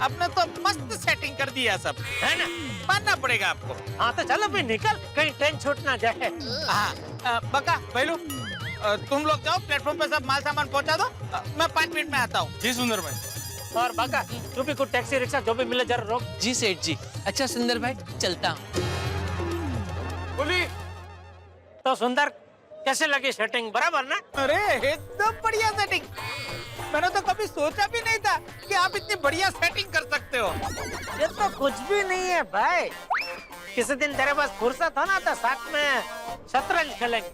आपने तो मस्त सेटिंग कर दिया सब, है ना? मानना पड़ेगा आपको। हाँ तो चलो भी निकल, कहीं ट्रेन छूट ना जाए। हाँ बका भैलू तुम लोग जाओ प्लेटफॉर्म पे सब माल सामान पहुंचा दो। मैं 5 मिनट में आता हूँ। जी सुंदर भाई। और बाका तू भी कुछ टैक्सी रिक्शा जो भी मिले जरा रोक। जी सेठ जी। अच्छा सुंदर भाई चलता हूँ। बोली तो सुंदर कैसे लगी सेटिंग बराबर ना? अरे एकदम बढ़िया सेटिंग। मैंने तो कभी सोचा भी नहीं था कि आप इतनी बढ़िया सेटिंग कर सकते हो। ये तो कुछ भी नहीं है भाई। किसी दिन तेरे पास फुर्सत हो ना तो साथ में शतरंज खेलेंगे।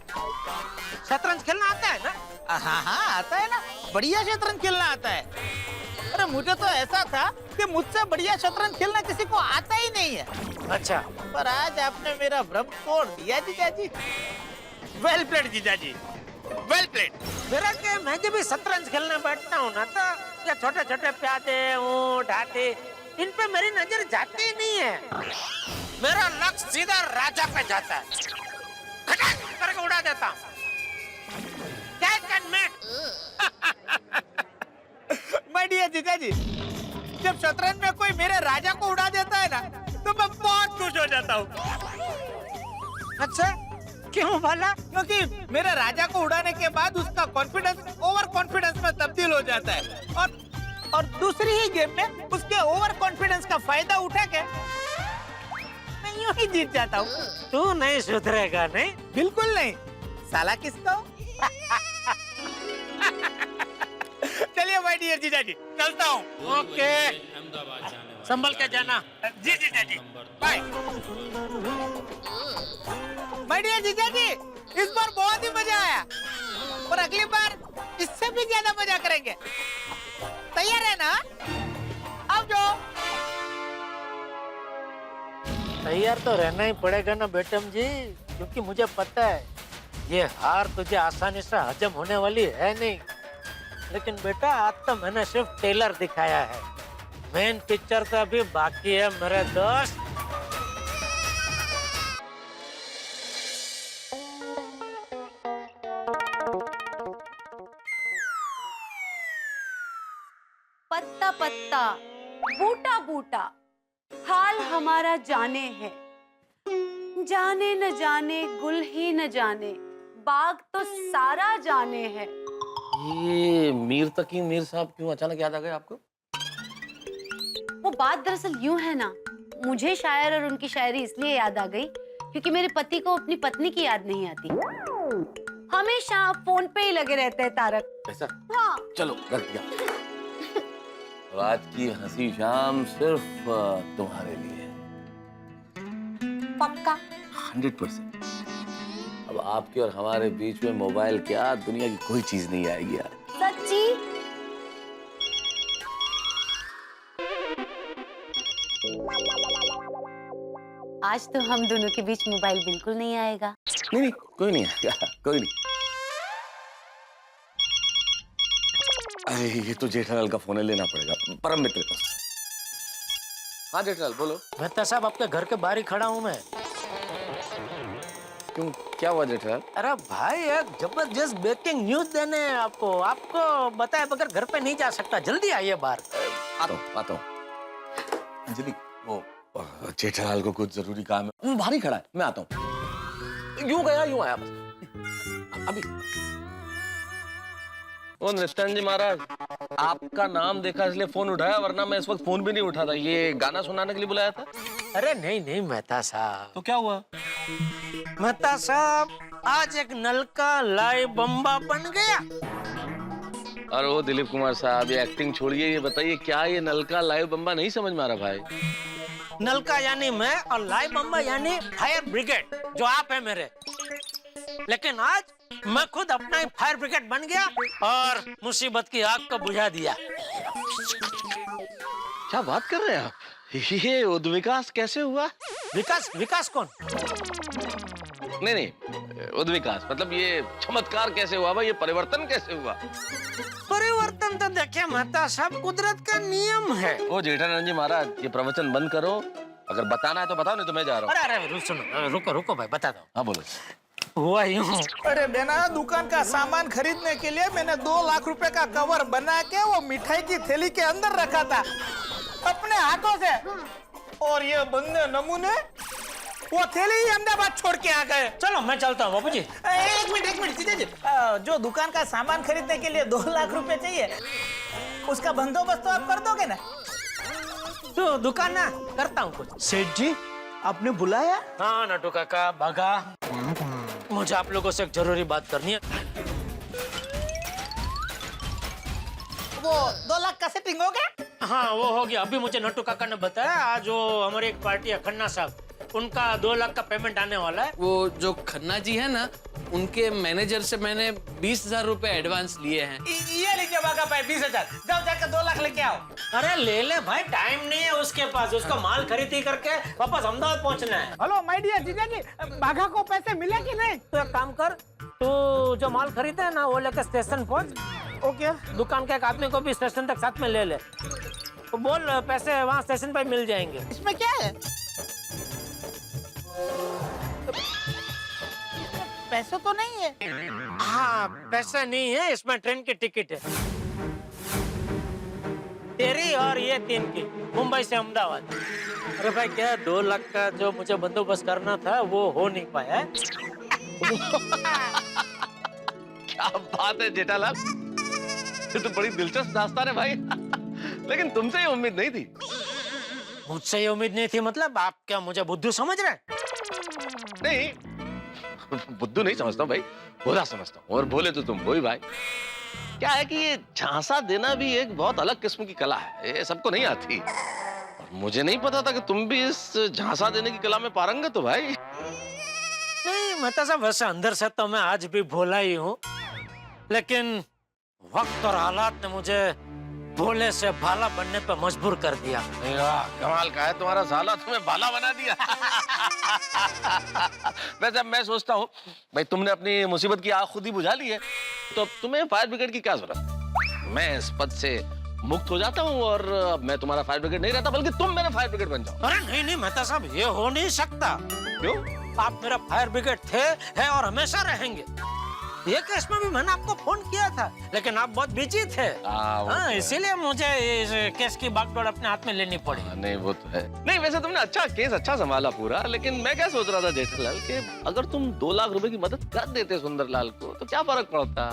शतरंज खेलना आता है ना? हाँ हाँ आता है ना, बढ़िया शतरंज खेलना आता है। अरे मुझे तो ऐसा था कि मुझसे बढ़िया शतरंज खेलना किसी को आता ही नहीं है। अच्छा पर आज आपने मेरा भ्रम तोड़ दिया जीजाजी। वेल प्लेड जीजाजी, वेल प्लेड। मेरा क्या, मैं जब भी शतरंज खेलने बैठता हूँ ना तो ये छोटे छोटे प्यादे ऊंट हाथी इन पे मेरी नजर जाती ही नहीं है। मेरा लक्ष्य सीधा राजा पे जाता है, खटाक करके उड़ा देता हूँ। माय डियर जीजाजी, जब शतरंज में कोई मेरे राजा को उड़ा देता है ना तो मैं बहुत खुश हो जाता हूँ। अच्छा क्यों भला? क्योंकि मेरे राजा को उड़ाने के बाद उसका कॉन्फिडेंस ओवर कॉन्फिडेंस में तब्दील हो जाता है और दूसरी ही गेम में उसके ओवर कॉन्फिडेंस का फायदा उठा के मैं यूं ही जीत जाता हूँ। तू नहीं सुधरेगा नहीं? बिल्कुल नहीं। साला किसका हूँ? चलिए माय डियर जीजाजी चलता हूँ। ओके संभल के जाना। जी जीजाजी बाय। माय डियर जीजाजी इस बार बहुत ही मजा आया और अगली बार इससे भी ज्यादा मजा करेंगे। तैयार है ना? अब जो तैयार तो रहना ही पड़ेगा ना बेटम जी, क्योंकि मुझे पता है ये हार तुझे आसानी से हजम होने वाली है नहीं। लेकिन बेटा आज तो मैंने सिर्फ ट्रेलर दिखाया है, मेन पिक्चर तो अभी बाकी है मेरे दोस्त। पत्ता पत्ता बूटा बूटा हाल हमारा जाने है, जाने न जाने गुल ही न जाने बाग तो सारा जाने है। ये मीर तकी मीर साहब क्यों अचानक याद आ गए आपको? वो बात दरअसल यूं है ना, मुझे शायर और उनकी शायरी इसलिए याद आ गई क्योंकि मेरे पति को अपनी पत्नी की याद नहीं आती। हमेशा फोन पे ही लगे रहते हैं तारक। ऐसा? हाँ। चलो रख दिया। और आज की हंसी शाम सिर्फ तुम्हारे लिए। पक्का? 100%। अब आपके और हमारे बीच में मोबाइल क्या दुनिया की कोई चीज नहीं आएगी यार। सच्ची? आज तो हम दोनों के बीच मोबाइल बिल्कुल नहीं आएगा। नहीं कोई नहीं आएगा, कोई नहीं। अरे ये तो जेठालाल का फोन है, लेना पड़ेगा, परम मित्र का। हाँ जेठालाल बोलो। मेहता साहब आपके घर के बाहर ही खड़ा हूँ मैं। क्यों क्या हुआ जेठालाल? अरे भाई एक जबरदस्त ब्रेकिंग न्यूज देने हैं आपको, आपको बताए बगैर घर पे नहीं जा सकता, जल्दी आइए बाहर। आता हूँ। अंजलि वो जेठालाल को कुछ जरूरी काम है, वो बाहर ही खड़ा है, मैं आता हूँ। यूं गया यूं आया बस अभी। ओ नित्यानंद जी महाराज, आपका नाम देखा इसलिए फोन उठाया, वरना मैं इस वक्त फोन भी नहीं उठाता। ये गाना सुनाने के लिए बुलाया था? अरे नहीं मेहता साहब। तो क्या हुआ? मेहता साहब आज एक नलका लाई बम्बा बन गया। अरे ओ दिलीप कुमार साहब, ये एक्टिंग छोड़िए, ये बताइए क्या ये नलका लाइव बम्बा नहीं समझ में आ रहा भाई। नलका यानी मैं और लाई बम्बा यानी फायर ब्रिगेड, जो आप है मेरे। लेकिन आज मैं खुद अपना ही फायर ब्रिगेड बन गया और मुसीबत की आग को बुझा दिया। क्या बात कर रहे हैं आप? ये उद्विकास कैसे हुआ? विकास कौन? नहीं उद्विकास मतलब ये चमत्कार कैसे हुआ भाई, ये परिवर्तन कैसे हुआ? परिवर्तन तो देखिए मेहता साहब, कुदरत का नियम है। ओ जेठानंद जी महाराज, ये प्रवचन बंद करो, अगर बताना है तो बताओ, नहीं तो मैं जा रहा हूँ। अरे सुनो, रुको भाई, बता दो। हाँ बोलो। हुआ यूं। अरे बेना, दुकान का सामान खरीदने के लिए मैंने 2 लाख रुपए का कवर बना के वो मिठाई की थैली के अंदर रखा था अपने हाथों से, और ये बंदे नमूने वो थैली ही अहमदाबाद छोड़ के आ गए। चलो मैं चलता हूँ बाबूजी। एक मिनट जीजा जी, जो दुकान का सामान खरीदने के लिए 2 लाख रुपए चाहिए, उसका बंदोबस्त तो आप कर दोगे ना? तो दुकान ना करता हूँ कुछ। सेठ जी आपने बुलाया? हाँ नटू काका, भागा, मुझे आप लोगों से एक जरूरी बात करनी है। वो 2 लाख का सेटिंग हो गया? हाँ वो हो गया। अभी मुझे नटू काका ने बताया आज वो हमारी एक पार्टी है खन्ना साहब, उनका 2 लाख का पेमेंट आने वाला है। वो जो खन्ना जी है ना, उनके मैनेजर से मैंने 20,000 रुपए एडवांस लिए हैं। ये लीजिए बागा भाई 20,000, जाओ जाकर 2 लाख लेके आओ। अरे ले ले भाई, टाइम नहीं है उसके पास, उसको माल खरीदी करके वापस अहमदाबाद पहुंचना है। हेलो माय डियर जीजा जी, बाघा को पैसे मिले कि नहीं? तो एक काम कर, तू जो माल खरीदे है ना वो लेकर स्टेशन पहुंच। ओके। दुकान के एक आदमी को भी स्टेशन तक साथ में ले ले, तो बोल पैसे वहाँ स्टेशन पर मिल जाएंगे। इसमें क्या है? पैसे तो नहीं है। हाँ पैसे नहीं है, इसमें ट्रेन की टिकट है तेरी और ये 3 की, मुंबई से अहमदाबाद। अरे भाई क्या 2 लाख का जो मुझे बंदोबस्त करना था वो हो नहीं पाया है। क्या बात है जेठालाल, ये तो बड़ी दिलचस्प दास्तान है भाई। लेकिन तुमसे ये उम्मीद नहीं थी। मुझसे ये उम्मीद नहीं थी मतलब? आप क्या मुझे बुद्धू समझ रहे हैं? नहीं, बुद्धू नहीं समझता हूँ भाई, भोला समझता हूँ। और भोले तो तुम वही भाई। क्या है कि ये झांसा देना भी एक बहुत अलग किस्म की कला है, ये सबको नहीं आती। और मुझे नहीं पता था कि तुम भी इस झांसा देने की कला में पारंगत हो भाई। नहीं मतलब सब वैसे अंदर से तो मैं आज भी भोला ही हूँ, लेकिन वक्त और हालात ने मुझे भोले से भाला बनने पे मजबूर कर दिया। कमाल का है तुम्हारा साला, तुम्हें भाला बना दिया। वैसे मैं सोचता हूँ भाई, तुमने अपनी मुसीबत की आग खुद ही बुझा ली है, तो अब तुम्हें फायर ब्रिगेड की क्या जरूरत? मैं इस पद से मुक्त हो जाता हूँ और अब मैं तुम्हारा फायर ब्रिगेड नहीं रहता, बल्कि तुम मेरा फायर ब्रिगेड बन जाओ। अरे नहीं नहीं मेहता साहब, ये हो नहीं सकता। क्यों? आप मेरा फायर ब्रिगेड थे, है और हमेशा रहेंगे। ये केस में भी मैंने आपको फोन किया था, लेकिन आप बहुत बिजी थे। हाँ, इसीलिए मुझे इस केस की बागडोर अपने हाथ में लेनी पड़ी। नहीं वो तो है। नहीं वैसे तुमने अच्छा केस अच्छा संभाला पूरा, लेकिन मैं क्या सोच रहा था जेठालाल कि अगर तुम 2 लाख रुपए की मदद कर देते सुंदरलाल को तो क्या फर्क पड़ता?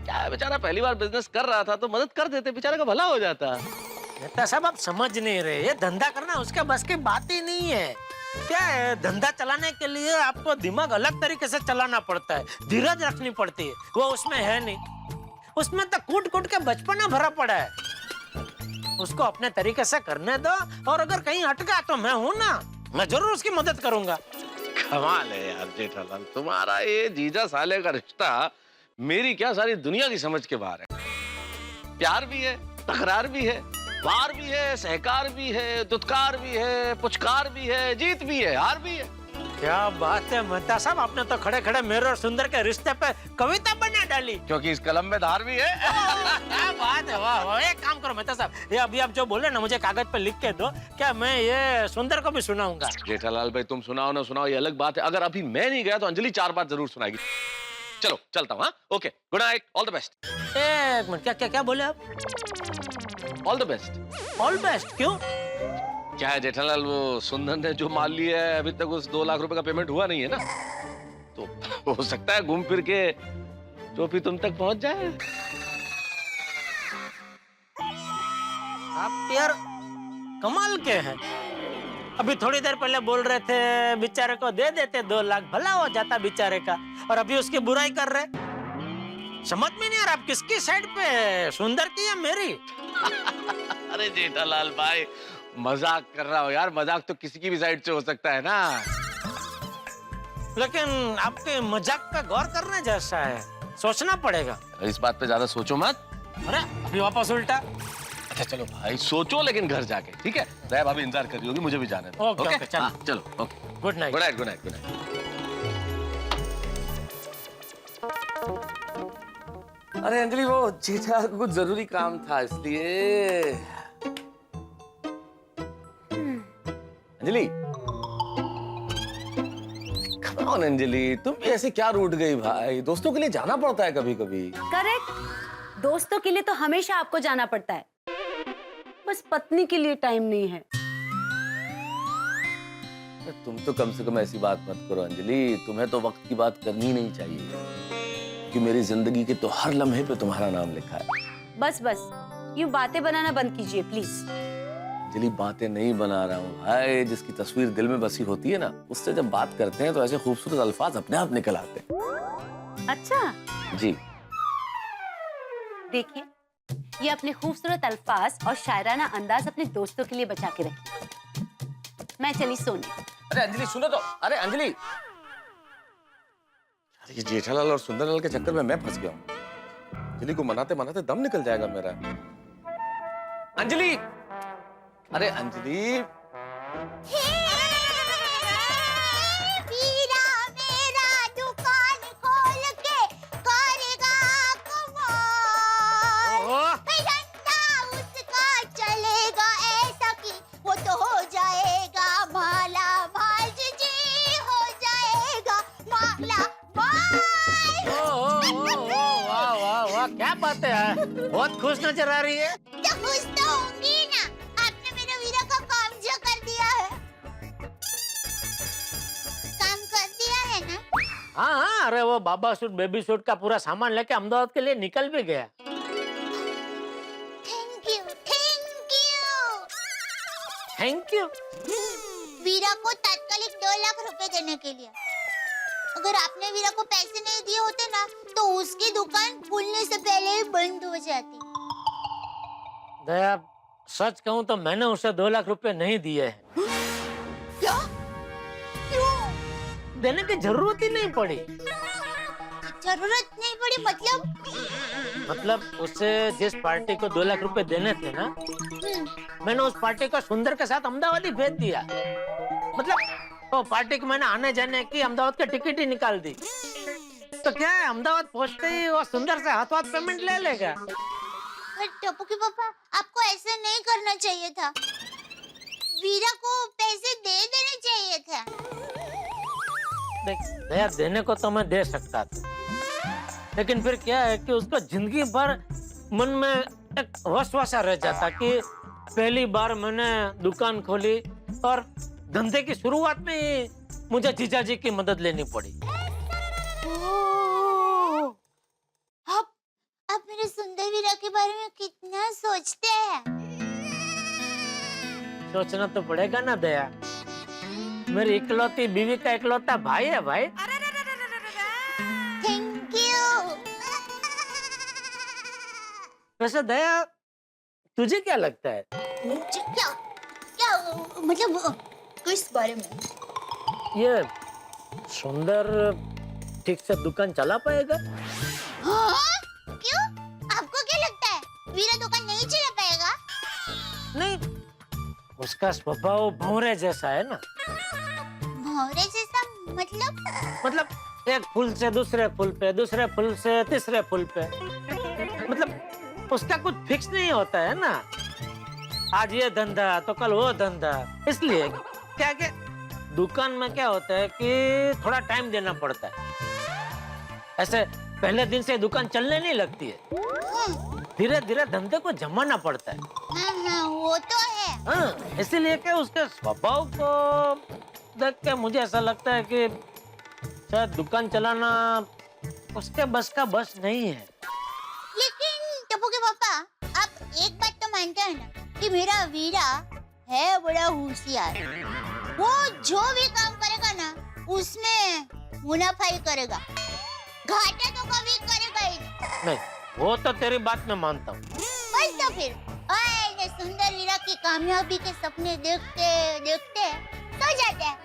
क्या बेचारा पहली बार बिजनेस कर रहा था, तो मदद कर देते, बेचारे का भला हो जाता। नेता साहब आप समझ नहीं रहे, ये धंधा करना उसके बस की बात ही नहीं है। क्या है, धंधा चलाने के लिए आपको दिमाग अलग तरीके से चलाना पड़ता है, धीरज रखनी पड़ती है, वो उसमें है नहीं। उसमें तो कूट कूट के बचपना भरा पड़ा है। उसको अपने तरीके से करने दो, और अगर कहीं अटका तो मैं हूं ना, मैं जरूर उसकी मदद करूंगा। कमाल है यार जेठालाल, तुम्हारा ये जीजा साले का रिश्ता मेरी क्या सारी दुनिया की समझ के बाहर है। प्यार भी है, तकरार भी है, वार भी है, सहकार भी है, दुत्कार भी है, पुचकार भी है, जीत भी है, हार भी है। क्या बात है मेहता साहब, आपने तो खड़े खड़े मेरे और सुंदर के रिश्ते पे कविता बना डाली। क्योंकि इस कलम में धार भी है। क्या बात है, वाह वाह। एक काम करो मेहता साहब, ये अभी आप जो बोले ना मुझे कागज पे लिख के दो, क्या मैं ये सुंदर को भी सुनाऊंगा। जेठालाल भाई तुम सुनाओ ना सुनाओ ये अलग बात है, अगर अभी मैं नहीं गया तो अंजलि 4 बात जरूर सुनाएगी। चलो चलता हूँ। Okay, good night, all the best. एक मिनट, क्या क्या क्या बोले आप? All the best. All best क्यों? क्या है जेठालाल, वो सुंदर ने जो माल लिया है अभी तक उस 2 लाख रुपए का पेमेंट हुआ नहीं है ना, तो हो सकता है घूम फिर के टोपी तुम तक पहुंच जाए। आप यार कमाल के हैं। अभी थोड़ी देर पहले बोल रहे थे बेचारे को दे देते 2 लाख, भला हो जाता बेचारे का, और अभी उसकी बुराई कर रहे। समझ में नहीं आ रहा आप किसकी साइड पे, सुंदर की या मेरी? अरे जेठालाल भाई मजाक कर रहा हो यार, मजाक तो किसी की भी साइड से हो सकता है ना। लेकिन आपके मजाक पे गौर करने जैसा है, सोचना पड़ेगा। इस बात पे ज्यादा सोचो मत। अरे अभी वापस उल्टा। अच्छा चलो भाई सोचो, लेकिन घर जाके, ठीक है? रैब अभी इंतजार कर रही होगी, मुझे भी जाना है। ओके ओके चलो चलो okay, good night. Good night, good night, good night. अरे अंजलि वो जीजा को कुछ जरूरी काम था इसलिए। अंजलि, कम ऑन अंजलि, तुम भी ऐसे क्या रूठ गई भाई? दोस्तों के लिए जाना पड़ता है कभी कभी। करेक्ट, दोस्तों के लिए तो हमेशा आपको जाना पड़ता है, बस पत्नी के लिए टाइम नहीं है। तुम तो कम से कम ऐसी बात मत करो अंजलि, तुम्हें तो वक्त की बात करनी नहीं चाहिए कि मेरी जिंदगी के तो हर लम्हे पे तुम्हारा नाम लिखा है। बस बस, यूं बातें बनाना बंद कीजिए प्लीज। अंजलि बातें नहीं बना रहा हूँ भाई, जिसकी तस्वीर दिल में बसी होती है ना, उससे जब बात करते हैं तो ऐसे खूबसूरत अल्फाज अपने आप निकल आते हैं। अच्छा जी देखिए, ये अपने खूबसूरत अल्फाज और शायराना अंदाज अपने दोस्तों के लिए बचा के रखिए। मैं चली सोने। अरे अंजलि सुनो तो, अरे अंजलि, अरे ये जेठालाल और सुंदरलाल के चक्कर में मैं फंस गया हूँ। अंजलि को मनाते मनाते दम निकल जाएगा मेरा। अंजलि, अरे अंजलि, वीरा मेरा दुकान खोल के करेगा कमाल, धंधा उसका चलेगा ऐसा कि वो तो हो जाएगा माला माल, जी हो जाएगा माला माल। वाह वाह वाह, क्या बातें हैं, बहुत खुश नजर आ रही है। तो खुश तो होंगी ना, आपने मेरे वीरा का काम जो कर दिया है। काम कर दिया है ना? हाँ हाँ, अरे वो बाबा सूट बेबी सूट का पूरा सामान लेके अहमदाबाद के लिए निकल भी गया। Thank you, thank you. Thank you. Veera को तात्कालिक 2 लाख रुपए देने के लिए। अगर आपने वीरा को पैसे नहीं दिए होते ना, तो उसकी दुकान खुलने से पहले ही बंद हो जाती। दया, सच कहूँ तो मैंने उसे 2 लाख रुपए नहीं दिए हैं। क्या? क्यों? देने की जरूरत ही नहीं पड़ी। जरूरत नहीं पड़ी मतलब उसे जिस पार्टी को 2 लाख रुपए देने थे ना, मैंने उस पार्टी को सुंदर के साथ अहमदाबाद ही भेज दिया। मतलब तो पार्टी को मैंने आने जाने की अहमदाबाद की टिकट ही निकाल दी। तो क्या है, अहमदाबाद पहुंचते ही वो सुंदर से हाथ पेमेंट ले लेगा। टप्पू के पापा, आपको ऐसा नहीं करना चाहिए था। वीरा को पैसे दे देने चाहिए था। देख दया, देने को तो मैं दे सकता था, लेकिन फिर क्या है कि उसको जिंदगी भर मन में एक वसवसा रह जाता कि पहली बार मैंने दुकान खोली और धंधे की शुरुआत में ही मुझे जीजाजी की मदद लेनी पड़ी। आप मेरे सुंदर वीरा के बारे में कितना सोचते हैं। सोचना तो पड़ेगा ना दया, मेरी इकलौती बीवी का इकलौता भाई है भाई। Thank you. वैसे दया, तुझे क्या लगता है? क्या क्या मतलब किस बारे में? ये सुंदर ठीक से दुकान चला पाएगा? हाँ? क्यों? आपको क्या लगता है वीरा दुकान नहीं चला पाएगा? नहीं, उसका स्वभाव भौरे जैसा है ना। भौरे जैसा मतलब एक फूल से दूसरे फूल पे, दूसरे फूल से तीसरे फूल पे, मतलब उसका कुछ फिक्स नहीं होता है ना। आज ये धंधा तो कल वो धंधा। इसलिए क्या क्या दुकान में क्या होता है कि थोड़ा टाइम देना पड़ता है। ऐसे पहले दिन से दुकान चलने नहीं लगती है, धीरे धीरे धंधे को जमाना पड़ता है। हाँ, वो तो है। हाँ, इसीलिए क्या उसके स्वभाव को देख के मुझे ऐसा लगता है कि शायद दुकान चलाना उसके बस का बस नहीं है। लेकिन टप्पू के पापा, आप एक बात तो मानते हैं ना कि मेरा वीरा है बड़ा होशियार। वो जो भी काम करेगा ना, उसमें मुनाफा ही करेगा, घाटा तो कभी करेगा ही नहीं, वो तो तेरी बात में मानता हूँ। बस तो फिर आए सुंदर वीरा की कामयाबी के सपने देखते देखते सो जाते हैं।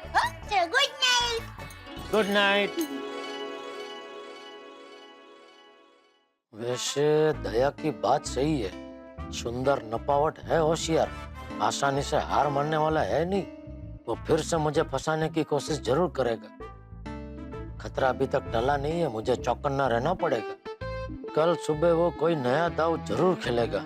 चलो गुड नाइट। Good night. वैसे दया की बात सही है, सुंदर नपावट है, होशियार, आसानी से हार मानने वाला है नहीं। वो फिर से मुझे फंसाने की कोशिश जरूर करेगा। खतरा अभी तक टला नहीं है, मुझे चौकन्ना रहना पड़ेगा। कल सुबह वो कोई नया दाव जरूर खेलेगा।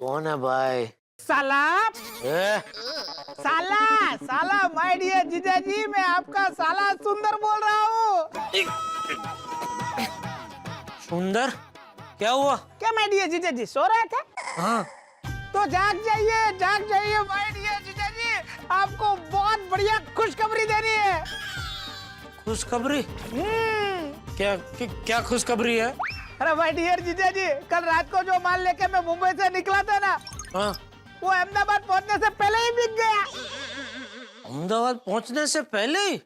कौन है भाई? साला ए? साला साला माय डियर जीजाजी, मैं आपका साला सुंदर बोल रहा हूँ। सुंदर? क्या हुआ? क्या माय डियर जीजाजी सो रहे थे? हाँ। तो जाग जाइए माय डियर जीजाजी, आपको बहुत बढ़िया खुशखबरी देनी है। खुशखबरी? क्या खुशखबरी है? अरे माय डियर जीजाजी, कल रात को जो माल लेके मैं मुंबई से निकला था ना, हाँ। वो अहमदाबाद पहुंचने से पहले ही बिक गया। अहमदाबाद पहुंचने से पहले ही?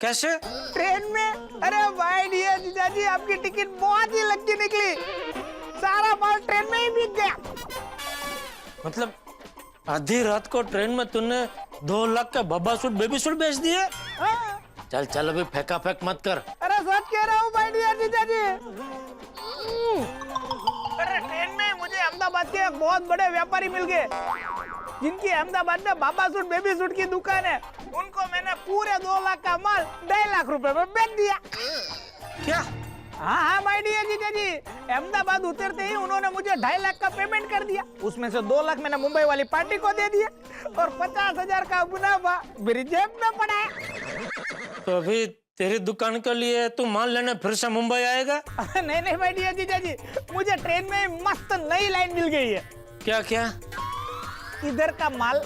कैसे? ट्रेन में। अरे माय डियर जीजाजी, आपकी टिकट बहुत ही लकी निकली, सारा माल ट्रेन में ही बिक गया। मतलब आधी रात को ट्रेन में तूने 2 लाख का बाबा सूट बेबी सूट बेच दिए? हाँ। चल चल अभी फेंका फेंक मत कर। अरे सच कह रहा हूँ माय डियर जीजाजी। अरे ट्रेन में मुझे अहमदाबाद के एक बहुत बड़े व्यापारी मिल गए, जिनकी अहमदाबाद में बाबा सूट बेबी सूट की दुकान है। उनको मैंने पूरे 2 लाख का माल 2.5 लाख रुपए में बेच दिया। क्या? हाँ माय डियर जीजाजी, अहमदाबाद उतरते ही उन्होंने मुझे 2.5 लाख का पेमेंट कर दिया। उसमें से 2 लाख मैंने मुंबई वाली पार्टी को दे दिए और 50,000 का मुनाफा मेरी जेब में पड़ा है। तो अभी तेरी दुकान के लिए तू माल लेने फिर से मुंबई आएगा? नहीं माय डियर जीजाजी, मुझे ट्रेन में मस्त नई लाइन मिल गई है। क्या क्या? इधर का माल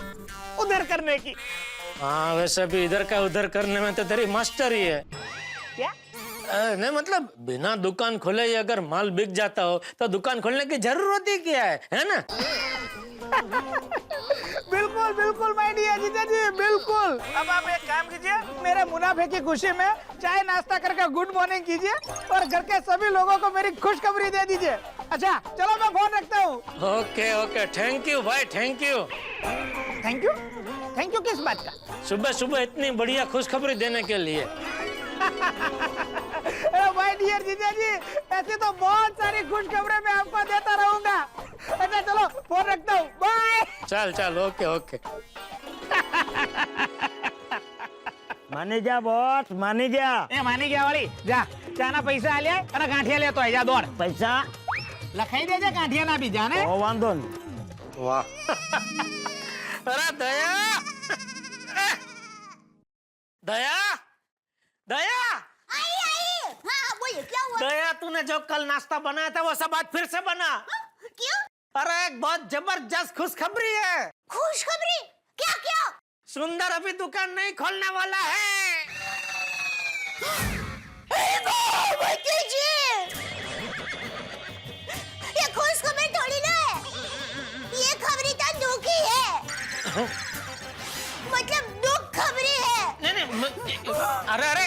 उधर करने की। हाँ, वैसे भी इधर का उधर करने में तो तेरी मास्टर ही है। क्या? नहीं मतलब बिना दुकान खोले ही अगर माल बिक जाता हो तो दुकान खोलने की जरूरत ही क्या है ना? बिल्कुल बिल्कुल माय डियर जीजाजी, बिल्कुल। अब आप एक काम कीजिए, मेरे मुनाफे की खुशी में चाय नाश्ता करके गुड मॉर्निंग कीजिए और घर के सभी लोगों को मेरी खुशखबरी दे दीजिए। अच्छा चलो मैं फोन रखता हूँ। ओके ओके, थैंक यू भाई, thank you. Thank you? Thank you किस बात का? सुबह सुबह इतनी बढ़िया खुशखबरी देने के लिए। अरे माय डियर जीजाजी, ऐसे तो बहुत सारी खुशखबरें मैं आपको देता रहूंगा। अच्छा चलो फोन रखता हूँ, बाय। चल चल, ओके ओके। मानी जा बॉस, मानी जा। ए मानी गया वाली, जा जाना पैसा आलिया अरे गांठिया ले तो है, जा दौड़। पैसा लखाई दे जा गांठिया ना भी जाने। ओ वांदो। वाह। अरे दया, दया, दया। आई। हाँ बोलिए, क्या हुआ? दया, तूने जो कल नाश्ता बनाया था वो सब आज फिर से बना। क्यों? अरे एक बहुत जबरदस्त खुशखबरी है। खुशखबरी? क्या क्या? सुंदर अभी दुकान नहीं खोलने वाला है। ये खुशखबरी थोड़ी ना है, ये खबरी तो दुख ही है। मतलब दुख खबरी है। नहीं अरे अरे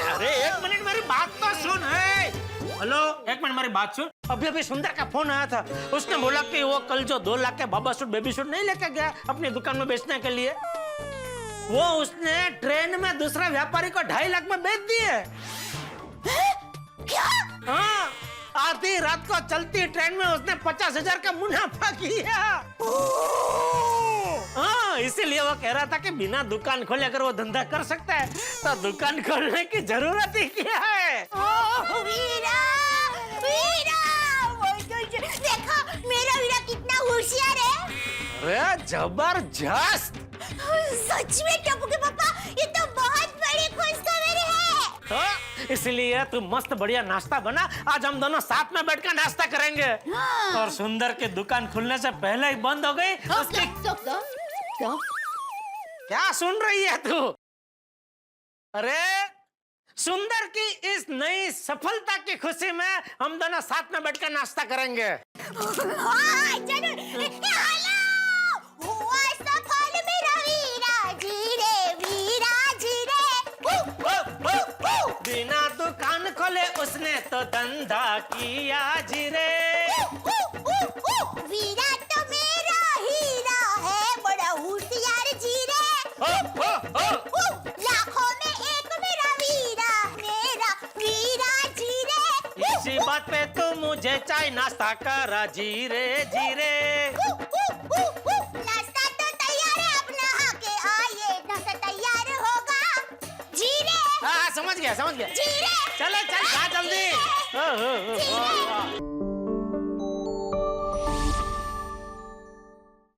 अरे एक मिनट मेरी बात तो सुन। है हेलो, एक मिनट मेरी बात सुन। अभी अभी सुंदर का फोन आया था, उसने बोला कि वो कल जो 2 लाख के बाबा सूट बेबी सूट नहीं लेके गया अपनी दुकान में बेचने के लिए, वो उसने ट्रेन में दूसरा व्यापारी को 2.5 लाख में बेच दिए। क्या? हाँ, आधी रात को चलती ट्रेन में उसने 50,000 का मुनाफा किया। हाँ, इसीलिए वो कह रहा था कि बिना दुकान खोले अगर वो धंधा कर सकता है तो दुकान खोलने की जरूरत ही क्या है। वीरा, वीरा, देखो मेरा वीरा कितना होशियार है। अरे जबरदस्त। सच में टप्पू के पापा, ये तो बहुत बड़ी खुशखबरी है। तो इसलिए तू मस्त बढ़िया नाश्ता बना, आज हम दोनों साथ में बैठकर नाश्ता करेंगे। हाँ। और सुंदर की दुकान खुलने से पहले ही बंद हो गई। क्या सुन रही है तू? अरे सुंदर की इस नई सफलता की खुशी में हम दोनों साथ में बैठकर नाश्ता करेंगे। हाँ, जरूर। हेलो, हुआ सफल मेरा वीरा जी रे, वीरा जी रे। बिना दुकान खोले उसने तो धंधा किया जी रे। वीरा तो मेरा हीरा है, बड़ा होशियार जी रे। लाखों में एक मेरा वीरा जी रे। इसी बात पे तू मुझे चाय नाश्ता करा जी रे, जी रे। नाश्ता तो तैयार है, अपना आके आइए, नाश्ता तैयार होगा जी रे। हाँ समझ गया। जी रे। चले चल, खा जल्दी। जी रे।